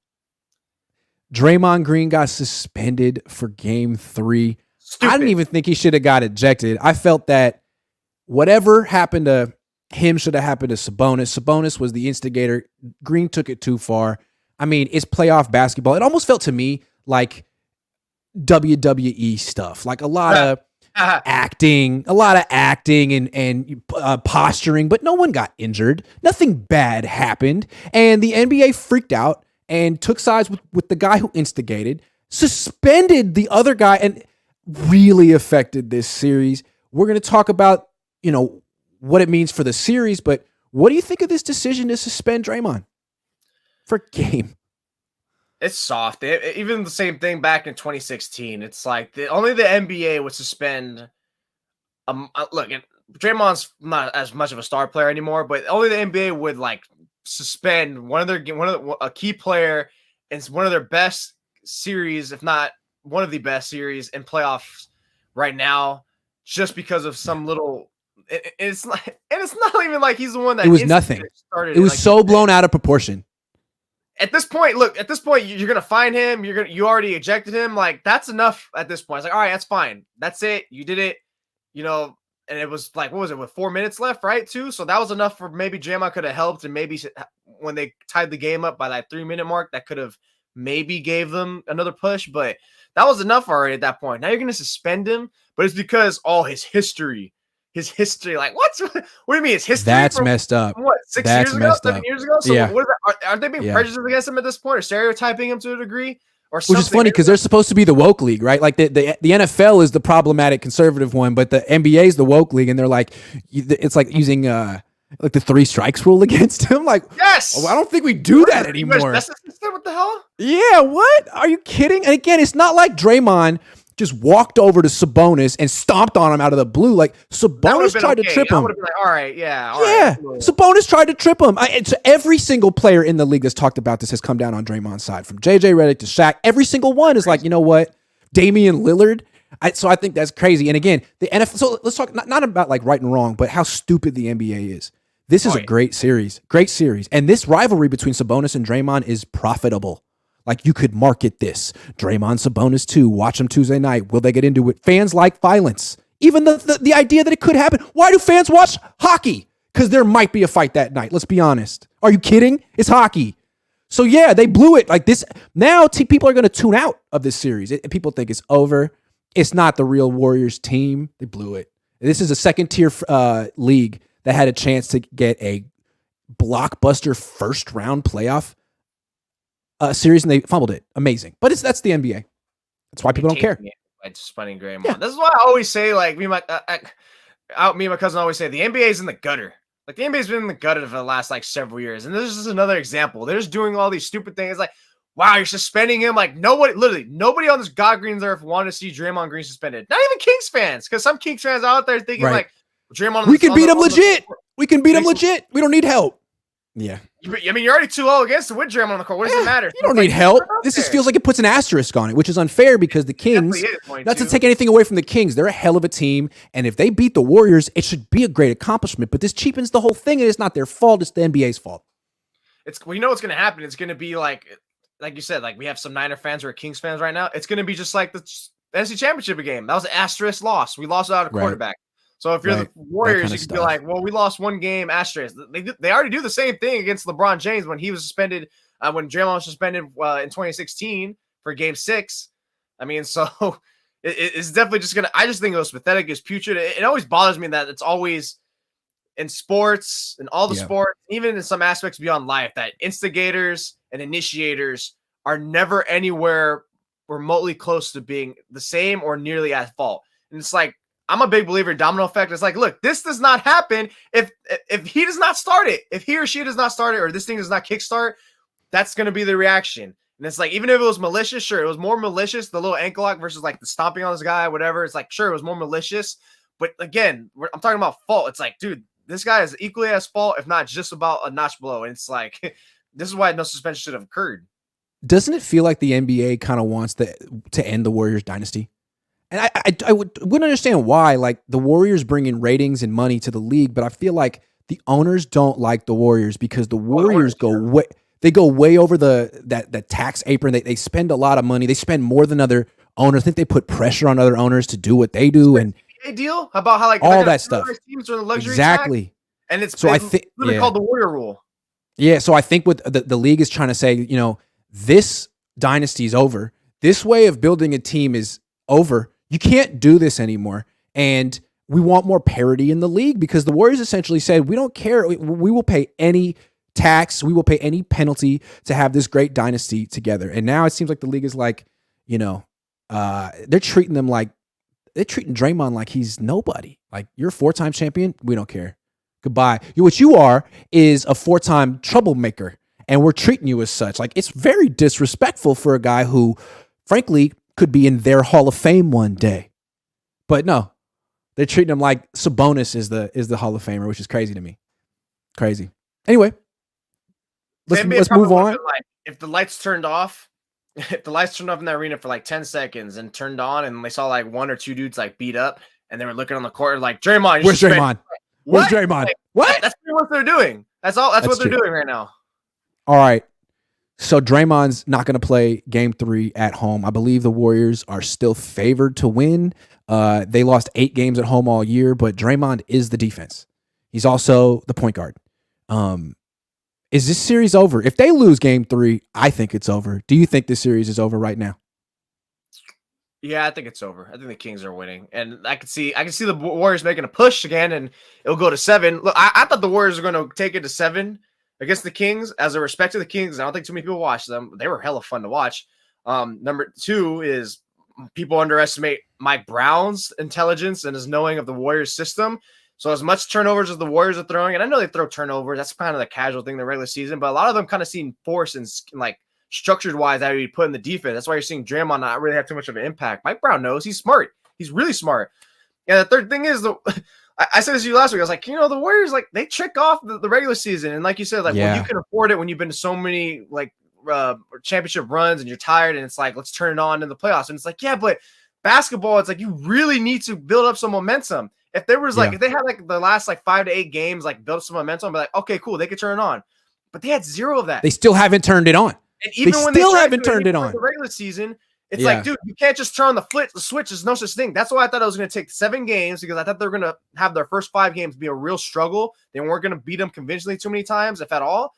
Draymond Green got suspended for game 3. Stupid. I didn't even think he should have got ejected. I felt that whatever happened to him should have happened to Sabonis. Sabonis was the instigator. Green took it too far. I mean, it's playoff basketball. It almost felt to me like WWE stuff, like a lot of acting and posturing, but no one got injured. Nothing bad happened. And the NBA freaked out and took sides with the guy who instigated, suspended the other guy, and really affected this series. We're going to talk about, what it means for the series, but what do you think of this decision to suspend Draymond for game? It's soft. Even the same thing back in 2016. It's like only the NBA would suspend. Look, Draymond's not as much of a star player anymore, but only the NBA would suspend a key player in one of their best series, if not one of the best series in playoffs right now, just because of some little. It's not even like he's the one that it was nothing. It was so blown out of proportion. At this point, you're gonna find him. You already ejected him. Like, that's enough at this point. It's like, all right, that's fine. That's it. You did it. And it was like, what was it, with 4 minutes left, right? Too. So that was enough for maybe Draymond could have helped, and maybe when they tied the game up by that 3-minute mark, that could have maybe gave them another push. But that was enough already at that point. Now you're gonna suspend him, but it's because his history. Like, what do you mean his history? That's messed up. What, 6 That's years ago, 7 years ago? So yeah. What is that? Aren't they being prejudiced against him at this point, or stereotyping him to a degree? Or which is funny because they're supposed to be the woke league, right? Like the NFL is the problematic conservative one, but the NBA is the woke league, and they're like, it's like using like the 3 strikes rule against him. Like, yes, I don't think we do that anymore. What the hell? Yeah, what? Are you kidding? And again, it's not like Draymond just walked over to Sabonis and stomped on him out of the blue. Like, Sabonis tried to trip him. I would have been like, all right, yeah. Sabonis tried to trip him. So every single player in the league that's talked about this has come down on Draymond's side, from JJ Redick to Shaq. Every single one is like, you know what? Damian Lillard. So I think that's crazy. And again, the NFL. So let's talk not about like right and wrong, but how stupid the NBA is. This is a great series. And this rivalry between Sabonis and Draymond is profitable. Like, you could market this. Draymond, Sabonis 2. Watch them Tuesday night. Will they get into it? Fans like violence. Even the idea that it could happen. Why do fans watch hockey? Because there might be a fight that night. Let's be honest. Are you kidding? It's hockey. So, yeah, they blew it. Like this. Now people are going to tune out of this series. People think it's over. It's not the real Warriors team. They blew it. This is a second-tier league that had a chance to get a blockbuster first-round playoff series, and they fumbled it. Amazing. But that's the NBA. That's why people don't care. Suspending Draymond. Yeah. This is why I always say, like, me and my cousin always say, the NBA is in the gutter. Like, the NBA's been in the gutter for the last, like, several years. And this is just another example. They're just doing all these stupid things. Like, wow, you're suspending him. Like, nobody on this God Green earth wanted to see Draymond Green suspended. Not even Kings fans. Because some Kings fans out there thinking, like, Draymond. We can beat him legit. We can beat him legit. We don't need help. Yeah. I mean, you're already 2-0 against him with Draymond on the court. What does it matter? You don't need help. This just feels like it puts an asterisk on it, which is unfair because the Kings, not to take anything away from the Kings, they're a hell of a team. And if they beat the Warriors, it should be a great accomplishment. But this cheapens the whole thing, and it's not their fault. It's the NBA's fault. You know what's going to happen? It's going to be like you said, like, we have some Niner fans who are Kings fans right now. It's going to be just like the NFC Championship game. That was an asterisk loss. We lost without a quarterback. So if you're the Warriors, you can be like, well, we lost one game, asterisk. They already do the same thing against LeBron James when he was suspended, when Draymond was suspended in 2016 for Game 6. I mean, so it's definitely just I just think it was pathetic. It's putrid. It always bothers me that it's always in sports and all the sports, even in some aspects beyond life, that instigators and initiators are never anywhere remotely close to being the same or nearly at fault. And it's like, I'm a big believer in domino effect. It's like, look, this does not happen if he does not start it. If he or she does not start it, or this thing does not kickstart, that's going to be the reaction. And it's like, even if it was malicious, sure, it was more malicious, the little ankle lock versus like the stomping on this guy, whatever. It's like, sure, it was more malicious. But again, I'm talking about fault. It's like, dude, this guy is equally as fault, if not just about a notch below. And it's like, this is why no suspension should have occurred. Doesn't it feel like the NBA kind of wants to end the Warriors dynasty? And I wouldn't understand why. Like, the Warriors bring in ratings and money to the league, but I feel like the owners don't like the Warriors because the Warriors go way. They go way over the tax apron. They spend a lot of money. They spend more than other owners. I think they put pressure on other owners to do what they do, and deal about how like all that stuff. Teams are the luxury exactly, tax, and it's so I think called the Warrior Rule. Yeah, so I think what the league is trying to say, this dynasty is over. This way of building a team is over. You can't do this anymore, and we want more parity in the league because the Warriors essentially said, we don't care. We will pay any tax. We will pay any penalty to have this great dynasty together. And now it seems like the league is like, they're treating Draymond like he's nobody. Like, you're a 4-time champion. We don't care. Goodbye. What you are is a 4-time troublemaker, and we're treating you as such. Like, it's very disrespectful for a guy who, frankly, could be in their Hall of Fame one day. But no. They're treating him like Sabonis is the Hall of Famer, which is crazy to me. Crazy. Anyway, let's move on. Like, if the lights turned off in the arena for like 10 seconds and turned on, and they saw like one or two dudes like beat up, and they were looking on the court like, Draymond, where's Draymond? Where's Draymond? Like, what? That's what they're doing. That's what they're doing right now. All right. So Draymond's not going to play game 3 at home. I believe the Warriors are still favored to win. They lost 8 games at home all year, but Draymond is the defense. He's also the point guard. Is this series over? If they lose game 3, I think it's over. Do you think this series is over right now? Yeah, I think it's over. I think the Kings are winning, and I can see the Warriors making a push again, and it'll go to 7. Look, I thought the Warriors were going to take it to 7 against the Kings. As a respect to the Kings, I don't think too many people watched them. They were hella fun to watch. Number 2 is people underestimate Mike Brown's intelligence and his knowing of the Warriors system. So as much turnovers as the Warriors are throwing, and I know they throw turnovers, that's kind of the casual thing in the regular season, but a lot of them kind of seem forced and like structured wise that you put in the defense. That's why you're seeing Draymond not really have too much of an impact. Mike Brown knows he's smart. He's really smart. And the third thing is I said this to you last week. I was like, the Warriors, like, they trick off the regular season. And like you said, like, well, you can afford it when you've been to so many like championship runs and you're tired, and it's like, let's turn it on in the playoffs. And it's like, yeah, but basketball, it's like you really need to build up some momentum. If there was like, if they had like the last like 5 to 8 games, like build some momentum, be like, okay, cool, they could turn it on. But they had 0 of that. They still haven't turned it on. And even they when still haven't turned it on the regular season, it's like, dude, you can't just turn on the switch. There's no such thing. That's why I thought it was going to take 7 games, because I thought they were going to have their first 5 games be a real struggle. They weren't going to beat them conventionally too many times, if at all.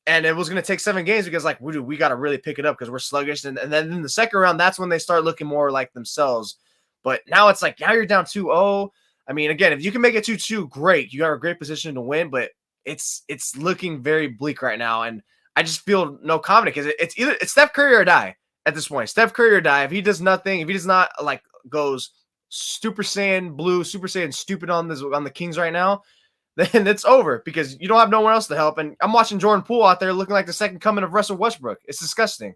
And it was going to take 7 games because, like, we got to really pick it up because we're sluggish. And then in the second round, that's when they start looking more like themselves. But now it's like, now you're down 2-0. I mean, again, if you can make it 2-2, great. You got a great position to win, but it's looking very bleak right now. And I just feel no confidence because it's Steph Curry or die at this point. Steph Curry or die. If he does nothing, if he does not like goes Super Saiyan blue, Super Saiyan stupid on the Kings right now, then it's over because you don't have no one else to help. And I'm watching Jordan Poole out there looking like the second coming of Russell Westbrook. It's disgusting.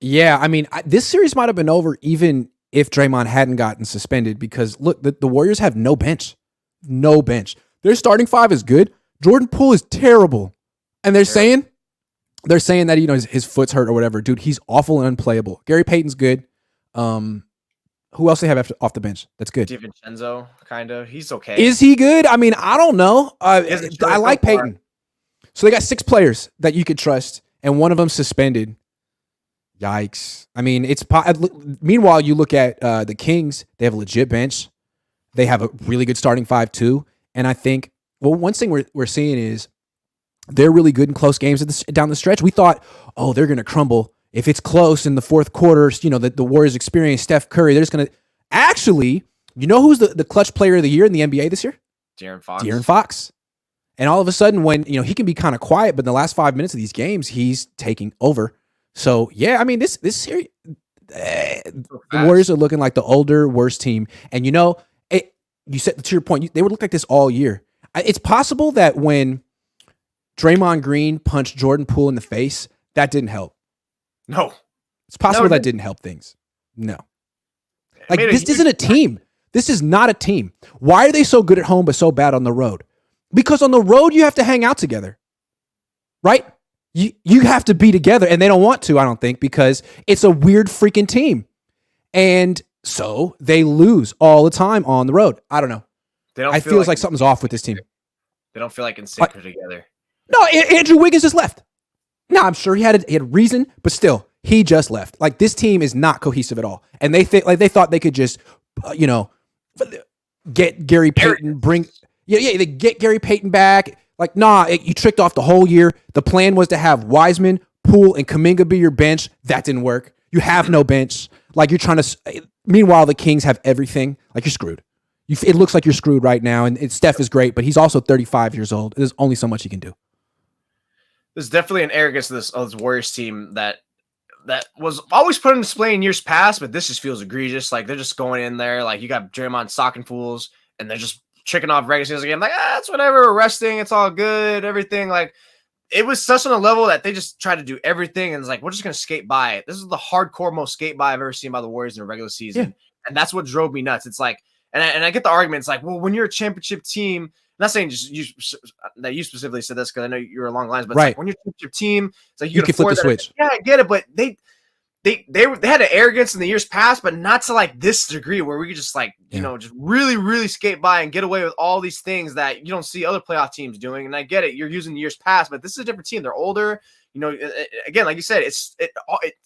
Yeah, I mean, this series might have been over even if Draymond hadn't gotten suspended, because look, the Warriors have no bench. No bench. Their starting 5 is good. Jordan Poole is terrible. And they're saying that, his foot's hurt or whatever. Dude, he's awful and unplayable. Gary Payton's good. Who else they have off the bench that's good? DiVincenzo, kind of. He's okay. Is he good? I mean, I don't know. I like Payton. So they got 6 players that you could trust, and one of them suspended. Yikes. I mean, meanwhile, you look at the Kings, they have a legit bench. They have a really good starting 5 too. And I think, well, one thing we're seeing is they're really good in close games down the stretch. We thought, they're going to crumble. If it's close in the fourth quarter, the Warriors experience Steph Curry, they're just going to actually, who's the clutch player of the year in the NBA this year? De'Aaron Fox. And all of a sudden when, he can be kind of quiet, but in the last 5 minutes of these games, he's taking over. So, yeah, I mean, this series, the Warriors are looking like the older, worse team. And, you said, to your point, they would look like this all year. It's possible that when Draymond Green punched Jordan Poole in the face, that didn't help. No. It's possible that didn't help things. No. Like, this isn't a team. This is not a team. Why are they so good at home but so bad on the road? Because on the road, you have to hang out together. Right? You have to be together, and they don't want to, I don't think, because it's a weird freaking team. And so they lose all the time on the road. I don't know. I feel like something's off with this team. They don't feel like in sync or together. No, Andrew Wiggins just left. No, I'm sure he had reason, but still, he just left. Like, this team is not cohesive at all, and they thought they could just, get Gary Payton, they get Gary Payton back. Like, nah, you tricked off the whole year. The plan was to have Wiseman, Poole, and Kuminga be your bench. That didn't work. You have no bench. Like, you're trying to. Meanwhile, the Kings have everything. Like, you're screwed. It looks like you're screwed right now. And Steph is great, but he's also 35 years old. There's only so much he can do. There's definitely an arrogance to this Warriors team that was always put on display in years past, but this just feels egregious. Like, they're just going in there. Like, you got Draymond socking fools, and they're just tricking off regular season again. Like, it's whatever. We're resting. It's all good. Everything. Like, it was such on a level that they just tried to do everything, and it's like, we're just going to skate by it. This is the hardcore most skate by I've ever seen by the Warriors in a regular season. Yeah. And that's what drove me nuts. It's like, and I get the argument. It's like, well, when you're a championship team, I'm not saying just that you specifically said this because I know you're along the lines, but it's like when you're a championship team, it's like you can flip the switch. Yeah, I get it, but they had an arrogance in the years past, but not to like this degree where we could just like, just really, really skate by and get away with all these things that you don't see other playoff teams doing. And I get it. You're using the years past, but this is a different team. They're older. Again, like you said, it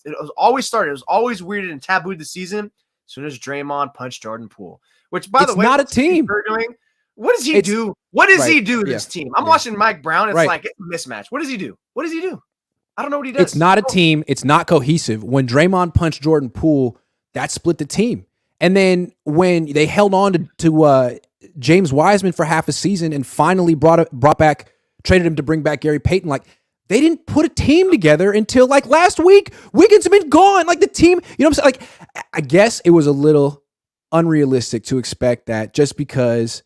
was always started. It was always weirded and tabooed the season as soon as Draymond punched Jordan Poole, which by the way, not a team. What does he do? What does he do this team? I'm watching Mike Brown. It's like it's a mismatch. What does he do? What does he do? I don't know what he does. It's not a team. It's not cohesive. When Draymond punched Jordan Poole, that split the team. And then when they held on to James Wiseman for half a season and finally traded him to bring back Gary Payton, like, they didn't put a team together until like last week. Wiggins have been gone. Like, the team, you know what I'm saying? Like, I guess it was a little unrealistic to expect that just because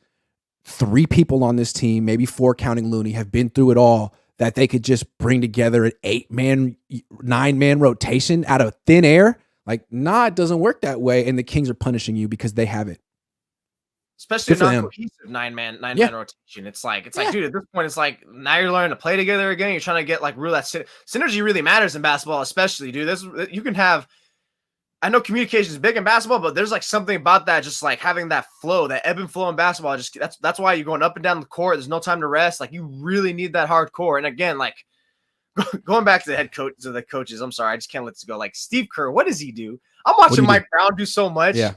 3 people on this team, maybe 4 counting Looney, have been through it all, that they could just bring together an 8-man, 9-man rotation out of thin air. Like, nah, it doesn't work that way. And the Kings are punishing you because they have it. Especially a non-cohesive 9-man rotation. It's like, dude, at this point, it's like, now you're learning to play together again. You're trying to get like real, that synergy really matters in basketball, especially, dude. You can have, I know communication is big in basketball, but there's like something about that, just like having that flow, that ebb and flow in basketball. Just that's why you're going up and down the court. There's no time to rest. Like, you really need that hardcore. And again, like going back to the head coach, to the coaches, I'm sorry, I just can't let this go. Like, Steve Kerr, what does he do? I'm watching Mike Brown do so much. Yeah.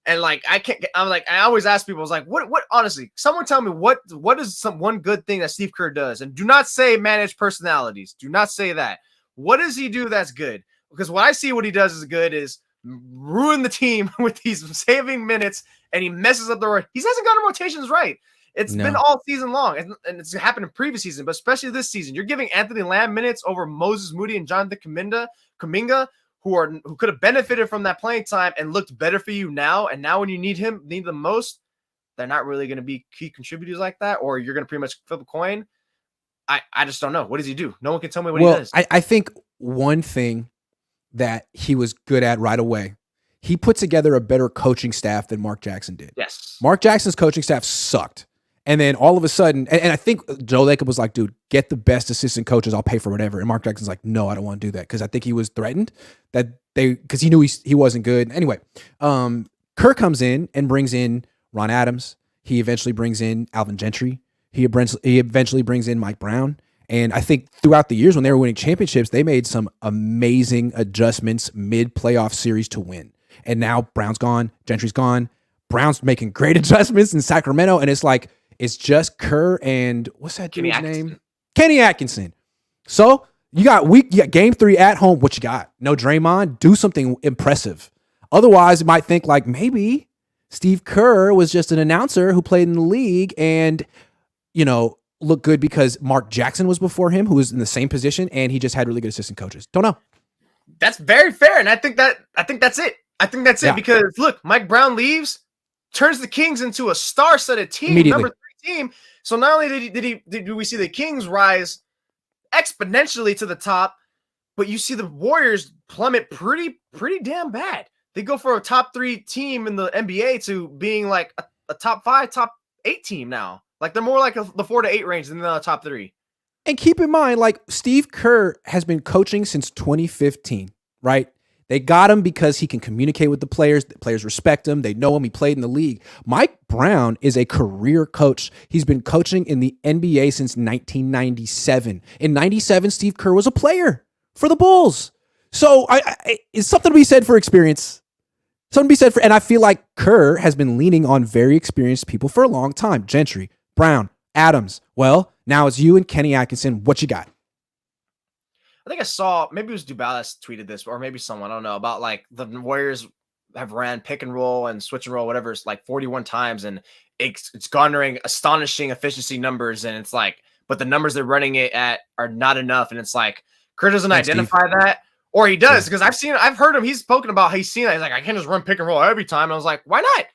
And like, I always ask people, I was like, what, honestly, someone tell me what is one good thing that Steve Kerr does? And do not say manage personalities. Do not say that. What does he do that's good? Because what I see what he does is good is ruin the team with these saving minutes, and he messes up he hasn't gotten rotations right. It's been all season long, and it's happened in previous season, but especially this season. You're giving Anthony Lamb minutes over Moses Moody and Jonathan Kuminga, who could have benefited from that playing time and looked better for you now. And now when you need them most, they're not really going to be key contributors like that, or you're going to pretty much flip a coin. I just don't know. What does he do? No one can tell me what he does. I think one thing that he was good at right away, he put together a better coaching staff than Mark Jackson did. Yes. Mark Jackson's coaching staff sucked. And then all of a sudden, and I think Joe Lacob was like, dude, get the best assistant coaches. I'll pay for whatever. And Mark Jackson's like, no, I don't want to do that. Because I think he was threatened because he knew he wasn't good. Anyway, Kerr comes in and brings in Ron Adams. He eventually brings in Alvin Gentry. He eventually brings in Mike Brown. And I think throughout the years when they were winning championships, they made some amazing adjustments mid-playoff series to win. And now Brown's gone, Gentry's gone. Brown's making great adjustments in Sacramento. And it's like, it's just Kerr and what's that dude's name? Kenny Atkinson. So you got game 3 at home. What you got? No Draymond. Do something impressive. Otherwise, you might think like maybe Steve Kerr was just an announcer who played in the league and, looked good because Mark Jackson was before him, who was in the same position, and he just had really good assistant coaches. Don't know. That's very fair, and I think that's it. I think that's it because look, Mike Brown leaves, turns the Kings into a star-studded team, number 3 team. So not only did we see the Kings rise exponentially to the top, but you see the Warriors plummet pretty damn bad. They go for a top 3 team in the NBA to being like a top 5, top 8 team now. Like they're more like the 4 to 8 range than the top 3. And keep in mind, like Steve Kerr has been coaching since 2015, right? They got him because he can communicate with the players. The players respect him. They know him. He played in the league. Mike Brown is a career coach. He's been coaching in the NBA since 1997. In 97, Steve Kerr was a player for the Bulls. So it's something to be said for experience. Something to be said for, and I feel like Kerr has been leaning on very experienced people for a long time. Gentry, Brown, Adams. Well, now it's you and Kenny Atkinson. What you got? I think I saw, maybe it was Dubalis tweeted this, or maybe someone, I don't know, about like the Warriors have ran pick and roll and switch and roll, whatever, it's like 41 times, and it's garnering astonishing efficiency numbers. And it's like, but the numbers they're running it at are not enough. And it's like, Kurt doesn't identify that, or he does, because I've heard him, he's spoken about how he's seen that. He's like, I can't just run pick and roll every time. And I was like, why not?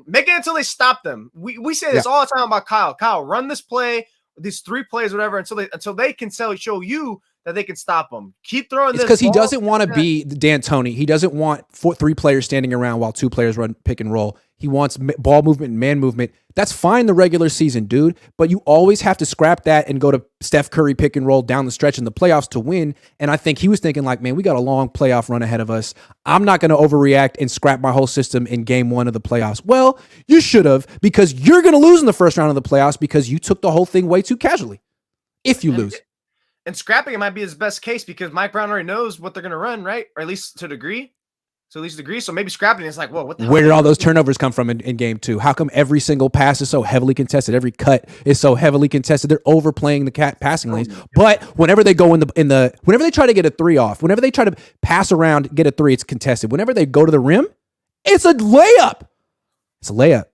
Make it until they stop them. We say this all the time about Kyle. Kyle, run this play, these 3 plays, whatever, until they can show you that they can stop them. Keep throwing this. Because he doesn't want to be D'Antoni. He doesn't want 3 players standing around while 2 players run pick and roll. He wants ball movement and man movement. That's fine the regular season, dude. But you always have to scrap that and go to Steph Curry pick and roll down the stretch in the playoffs to win. And I think he was thinking like, man, we got a long playoff run ahead of us. I'm not going to overreact and scrap my whole system in game 1 of the playoffs. Well, you should have, because you're going to lose in the first round of the playoffs because you took the whole thing way too casually. If you lose. And scrapping it might be his best case because Mike Brown already knows what they're going to run, right? Or at least to a degree. So maybe scrapping is like, whoa, what the hell? Where did all those turnovers come from in game 2? How come every single pass is so heavily contested? Every cut is so heavily contested. They're overplaying the passing lanes. But whenever they go whenever they try to get a 3 off, whenever they try to pass around, get a 3, it's contested. Whenever they go to the rim, it's a layup. It's a layup,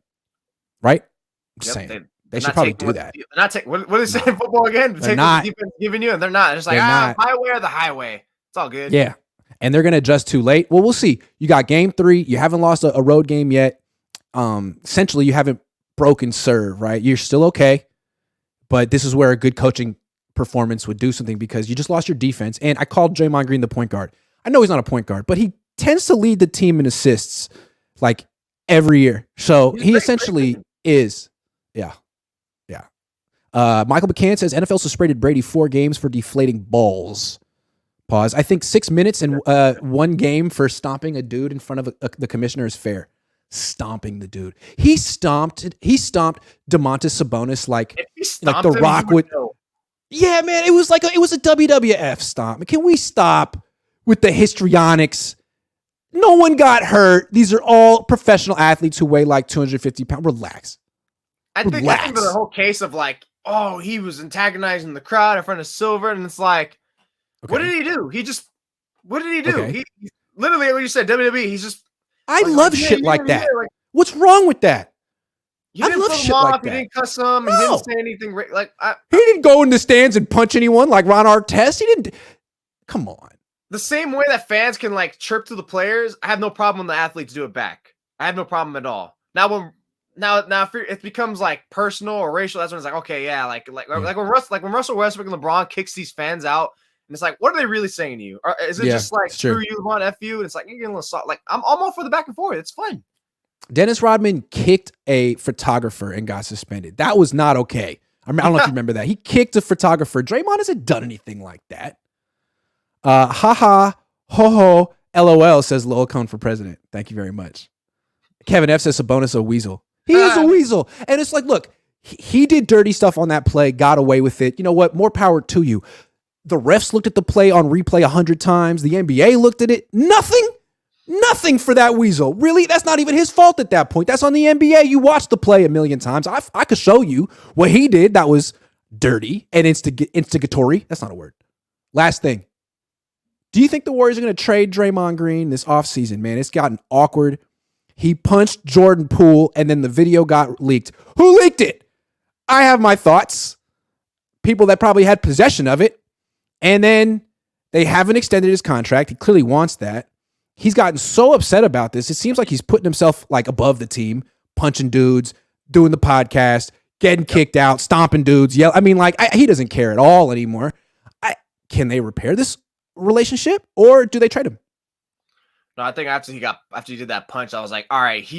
right? I'm just saying. They should probably do that. They're not taking what is it in football again? Take what the defense giving you, and they're not. It's like highway or the highway. It's all good. Yeah. And they're going to adjust too late. Well, we'll see. You got game 3. You haven't lost a road game yet. Essentially, you haven't broken serve, right? You're still okay. But this is where a good coaching performance would do something because you just lost your defense. And I called Draymond Green the point guard. I know he's not a point guard, but he tends to lead the team in assists like every year. So he essentially is. Yeah. Michael McCann says NFL suspended Brady 4 games for deflating balls. Pause. I think 6 minutes and 1 game for stomping a dude in front of the commissioner is fair. Stomping the dude. He stomped Domantas Sabonis like the Rock would. Yeah, man. It was a WWF stomp. Can we stop with the histrionics? No one got hurt. These are all professional athletes who weigh like 250 pounds. Relax. I think the whole case of like, oh, he was antagonizing the crowd in front of Silver, and it's like, what did he do? What did he do? Okay. He literally, what you said, WWE, he's just. I love shit like that. What's wrong with that? I love shit like that. He didn't cuss him. No. He didn't say anything. He didn't go in the stands and punch anyone like Ron Artest. He didn't. Come on. The same way that fans can like chirp to the players, I have no problem when the athletes do it back. I have no problem at all. Now if it becomes like personal or racial, that's when it's like, okay, yeah, like when Russell Westbrook and LeBron kicks these fans out, and it's like, what are they really saying to you? Or is it just like screw you, LeBron, F you? And it's like you're getting a little soft. Like I'm all for the back and forth. It's fun. Dennis Rodman kicked a photographer and got suspended. That was not okay. I don't know if you remember that. He kicked a photographer. Draymond hasn't done anything like that. Haha, ho ho, LOL, says Lowell Cohn for president. Thank you very much. Kevin F says Sabonis a weasel. He is a weasel. And it's like, look, he did dirty stuff on that play, got away with it. You know what? More power to you. The refs looked at the play on replay 100 times. The NBA looked at it. Nothing for that weasel. Really? That's not even his fault at that point. That's on the NBA. You watched the play a million times. I could show you what he did that was dirty and instigatory. That's not a word. Last thing. Do you think the Warriors are going to trade Draymond Green this offseason, man? It's gotten awkward. He punched Jordan Poole, and then the video got leaked. Who leaked it? I have my thoughts. People that probably had possession of it. And then they haven't extended his contract. He clearly wants that. He's gotten so upset about this. It seems like he's putting himself like above the team, punching dudes, doing the podcast, getting kicked out, stomping dudes. He doesn't care at all anymore. Can they repair this relationship, or do they trade him? No, I think after he did that punch, I was like, all right,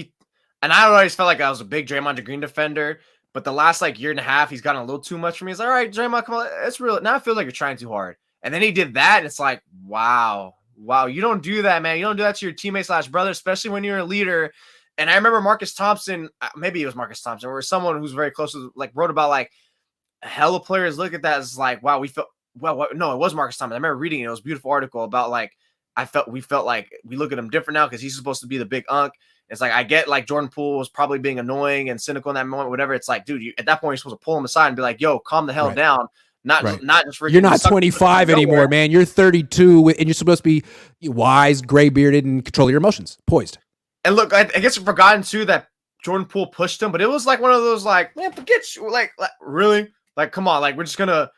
and I always felt like I was a big Draymond Green defender, but the last like year and a half, he's gotten a little too much for me. It's like, all right, Draymond, come on, it's real. Now it feels like you're trying too hard. And then he did that, and it's like, wow, wow, you don't do that, man. You don't do that to your teammates / brother, especially when you're a leader. And I remember Marcus Thompson, maybe it was Marcus Thompson, or someone who's very close to, like, wrote about, like, hella players look at that as like, wow, we felt, well, no, it was Marcus Thompson. I remember reading it. It was a beautiful article about, like, we felt like we look at him different now because he's supposed to be the big unk. It's like, I get, like, Jordan Poole was probably being annoying and cynical in that moment, whatever. It's like, dude, at that point, you're supposed to pull him aside and be like, yo, calm the hell down. Not just for you're not 25 anymore, man. You're 32 and you're supposed to be wise, gray bearded, and control your emotions, poised. And look, I guess I've forgotten too that Jordan Poole pushed him, but it was like one of those, like, man, forget you, like really, like, come on, like, we're just gonna,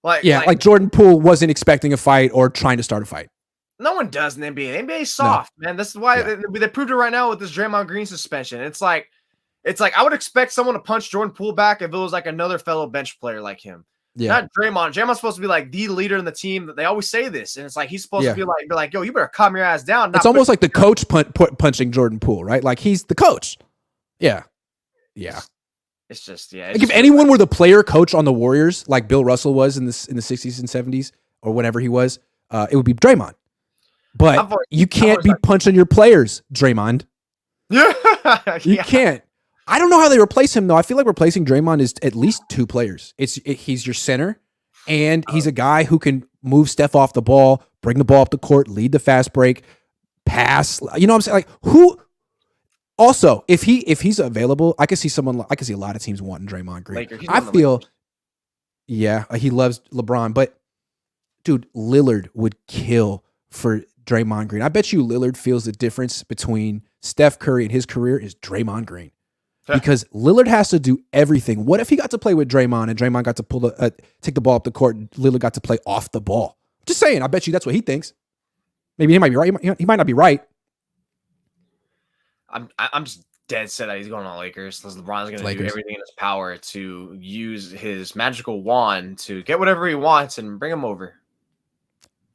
like, like Jordan Poole wasn't expecting a fight or trying to start a fight. No one does in the NBA. The NBA is soft, man. This is why they proved it right now with this Draymond Green suspension. It's like I would expect someone to punch Jordan Poole back if it was like another fellow bench player like him. Yeah. Not Draymond. Draymond's supposed to be like the leader in the team. They always say this, and it's like he's supposed to be like, yo, you better calm your ass down. It's almost like the coach punching Jordan Poole, right? Like he's the coach. Yeah. It's just Like if anyone were the player coach on the Warriors, like Bill Russell was in the 60s and 70s or whenever he was, it would be Draymond. But you can't be punching your players, Draymond. Yeah, you can't. I don't know how they replace him, though. I feel like replacing Draymond is at least two players. He's your center, and he's a guy who can move Steph off the ball, bring the ball up the court, lead the fast break, pass. You know what I'm saying? Like who? Also, if he's available, I could see a lot of teams wanting Draymond Green. I feel, he loves LeBron, but dude, Lillard would kill for Draymond Green. I bet you Lillard feels the difference between Steph Curry and his career is Draymond Green. Because Lillard has to do everything. What if he got to play with Draymond and Draymond got to take the ball up the court and Lillard got to play off the ball? Just saying. I bet you that's what he thinks. Maybe he might be right. He might not be right. I'm just dead set that he's going on Lakers. LeBron's going to do everything in his power to use his magical wand to get whatever he wants and bring him over.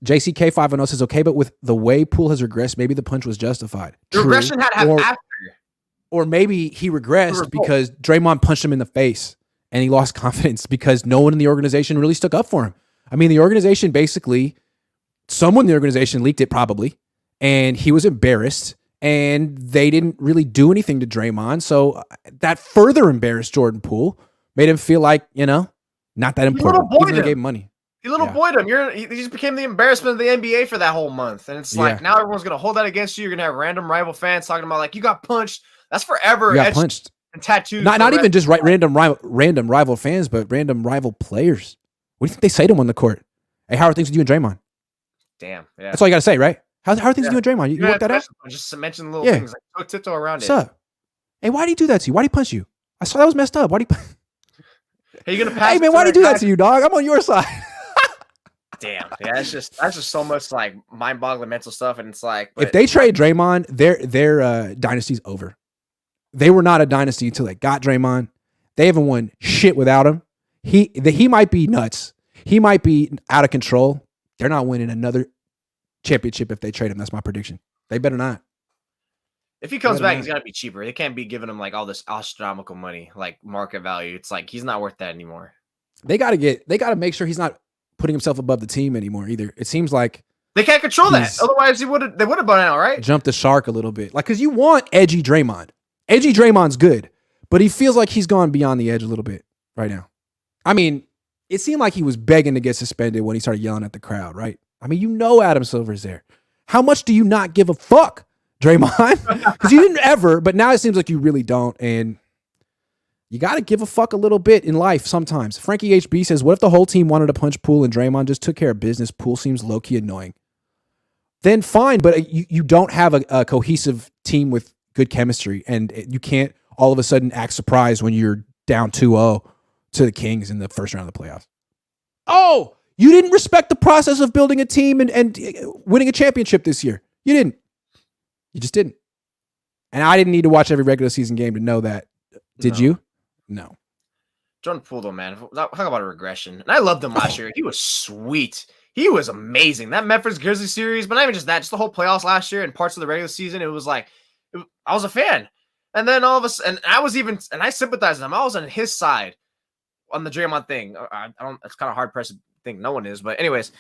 JCK 510 says, okay, but with the way Poole has regressed, maybe the punch was justified. The regression had to have after. Or maybe he regressed because Draymond punched him in the face and he lost confidence because no one in the organization really stuck up for him. I mean, the organization basically, someone in the organization leaked it probably, and he was embarrassed, and they didn't really do anything to Draymond. So that further embarrassed Jordan Poole, made him feel like, not that important. Even though they gave him money. He boyed him. He just became the embarrassment of the NBA for that whole month. And it's like, now everyone's going to hold that against you. You're going to have random rival fans talking about, like, you got punched. That's forever. You got punched. And tattooed. Not even just random rival fans, but random rival players. What do you think they say to him on the court? Hey, how are things with you and Draymond? Damn. Yeah. That's all you got to say, right? How are things with you and Draymond? You work that out? Just mention little things, like tiptoe around What's up? Hey, why did he do that to you? Why did he punch you? I saw that was messed up. Why did he? Hey, you gonna pass? Hey, man, why did he do that to you, dog? I'm on your side. Damn. Yeah, that's just so much like mind-boggling mental stuff, and it's like if they trade Draymond, their dynasty's over. They were not a dynasty until they got Draymond. They haven't won shit without him. He might be nuts. He might be out of control. They're not winning another championship if they trade him. That's my prediction. They better not. If he comes back, he's got to be cheaper. They can't be giving him like all this astronomical money, like market value. It's like he's not worth that anymore. They got to make sure he's not putting himself above the team anymore either. It seems like they can't control that. Otherwise, they would have been out, right? Jumped the shark a little bit. Like, because you want edgy Draymond. Edgy Draymond's good, but he feels like he's gone beyond the edge a little bit right now. I mean, it seemed like he was begging to get suspended when he started yelling at the crowd, right? I mean, Adam Silver's there. How much do you not give a fuck, Draymond? Because you didn't ever, but now it seems like you really don't, and you got to give a fuck a little bit in life sometimes. Frankie HB says, what if the whole team wanted to punch Poole and Draymond just took care of business? Poole seems low-key annoying. Then fine, but you don't have a cohesive team with good chemistry, and you can't all of a sudden act surprised when you're down 2-0 to the Kings in the first round of the playoffs. Oh, you didn't respect the process of building a team and winning a championship this year. You didn't. You just didn't. And I didn't need to watch every regular season game to know that. Did you? No. Jordan Poole, though, man. Talk about a regression. And I loved him last year. He was sweet. He was amazing. That Memphis Grizzlies series, but not even just that, just the whole playoffs last year and parts of the regular season, it was like, I was a fan. And then all of us, and I sympathized with him. I was on his side on the Draymond thing. I don't, it's kind of hard pressed to think no one is. But anyways,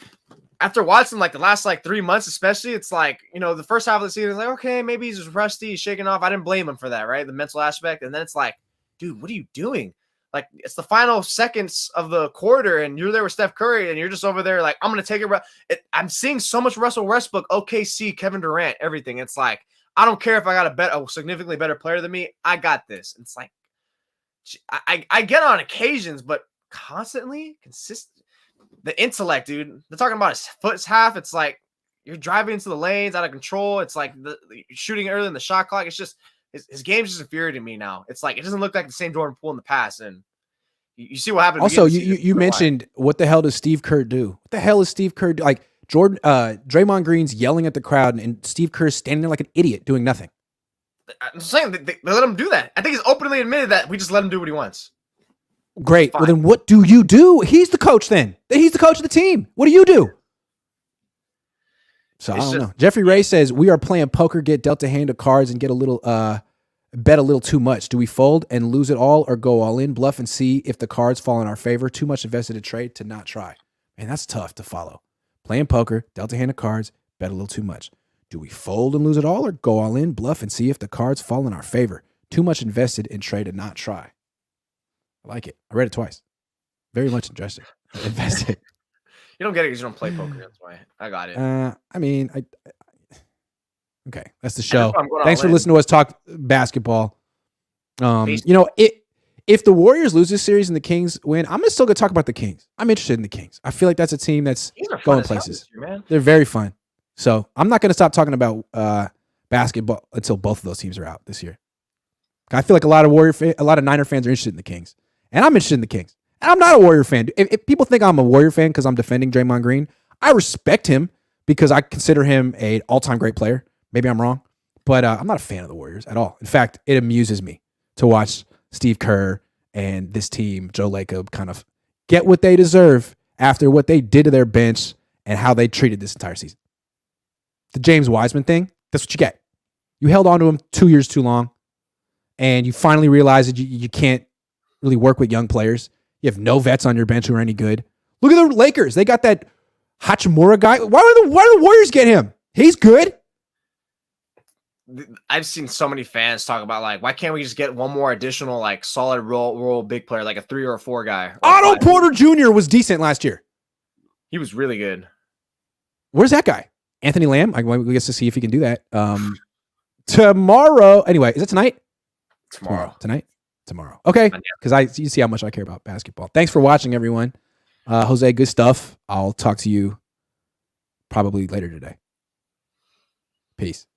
after watching like the last like 3 months, especially, it's like, the first half of the season is like, okay, maybe he's just rusty, he's shaking off. I didn't blame him for that, right? The mental aspect. And then it's like, dude, what are you doing? Like, it's the final seconds of the quarter, and you're there with Steph Curry, and you're just over there like, I'm going to take it. I'm seeing so much Russell Westbrook, OKC, Kevin Durant, everything. It's like, I don't care if I got a significantly better player than me. I got this. It's like, I get on occasions, but constantly, consistent. The intellect, dude. They're talking about his foot's half. It's like you're driving into the lanes out of control. It's like shooting early in the shot clock. It's just his game's just infuriating me now. It's like it doesn't look like the same Jordan Poole in the past. And you see what happened. Also, you mentioned what the hell does Steve Kerr do? What the hell is Steve Kerr do? Like Draymond Green's yelling at the crowd, and Steve Kerr's standing there like an idiot doing nothing. I'm saying they let him do that. I think he's openly admitted that we just let him do what he wants. Great. Well, then what do you do? He's the coach then. He's the coach of the team. What do you do? So I don't know. Jeffrey Ray says, we are playing poker, get dealt a hand of cards, and get a little bet a little too much. Do we fold and lose it all or go all in, bluff, and see if the cards fall in our favor? Too much invested in trade to not try. Man, that's tough to follow. Playing poker, dealt a hand of cards, bet a little too much. Do we fold and lose it all or go all in, bluff, and see if the cards fall in our favor? Too much invested in trade to not try. I like it. I read it twice. Very much invested. You don't get it because you don't play poker. That's why. I got it. Okay, that's the show. Thanks for listening to us talk basketball. If the Warriors lose this series and the Kings win, I'm still going to talk about the Kings. I'm interested in the Kings. I feel like that's a team that's going places. Year, man. They're very fun. So I'm not going to stop talking about basketball until both of those teams are out this year. I feel like a lot of Niner fans are interested in the Kings, and I'm interested in the Kings. And I'm not a Warrior fan. If people think I'm a Warrior fan because I'm defending Draymond Green, I respect him because I consider him an all-time great player. Maybe I'm wrong, but I'm not a fan of the Warriors at all. In fact, it amuses me to watch Steve Kerr and this team, Joe Lacob, kind of get what they deserve after what they did to their bench and how they treated this entire season. The James Wiseman thing, that's what you get. You held on to him 2 years too long, and you finally realize that you can't really work with young players. You have no vets on your bench who are any good. Look at the Lakers. They got that Hachimura guy. Why do the Warriors get him? He's good. I've seen so many fans talk about, like, why can't we just get one more additional, like, solid role big player, like a 3 or a 4 guy? Otto Porter Jr. was decent last year. He was really good. Where's that guy? Anthony Lamb? I guess to see if he can do that. Tomorrow. Anyway, is it tonight? Tomorrow. Tonight? Tomorrow. Okay. Because you see how much I care about basketball. Thanks for watching, everyone. Jose, good stuff. I'll talk to you probably later today. Peace.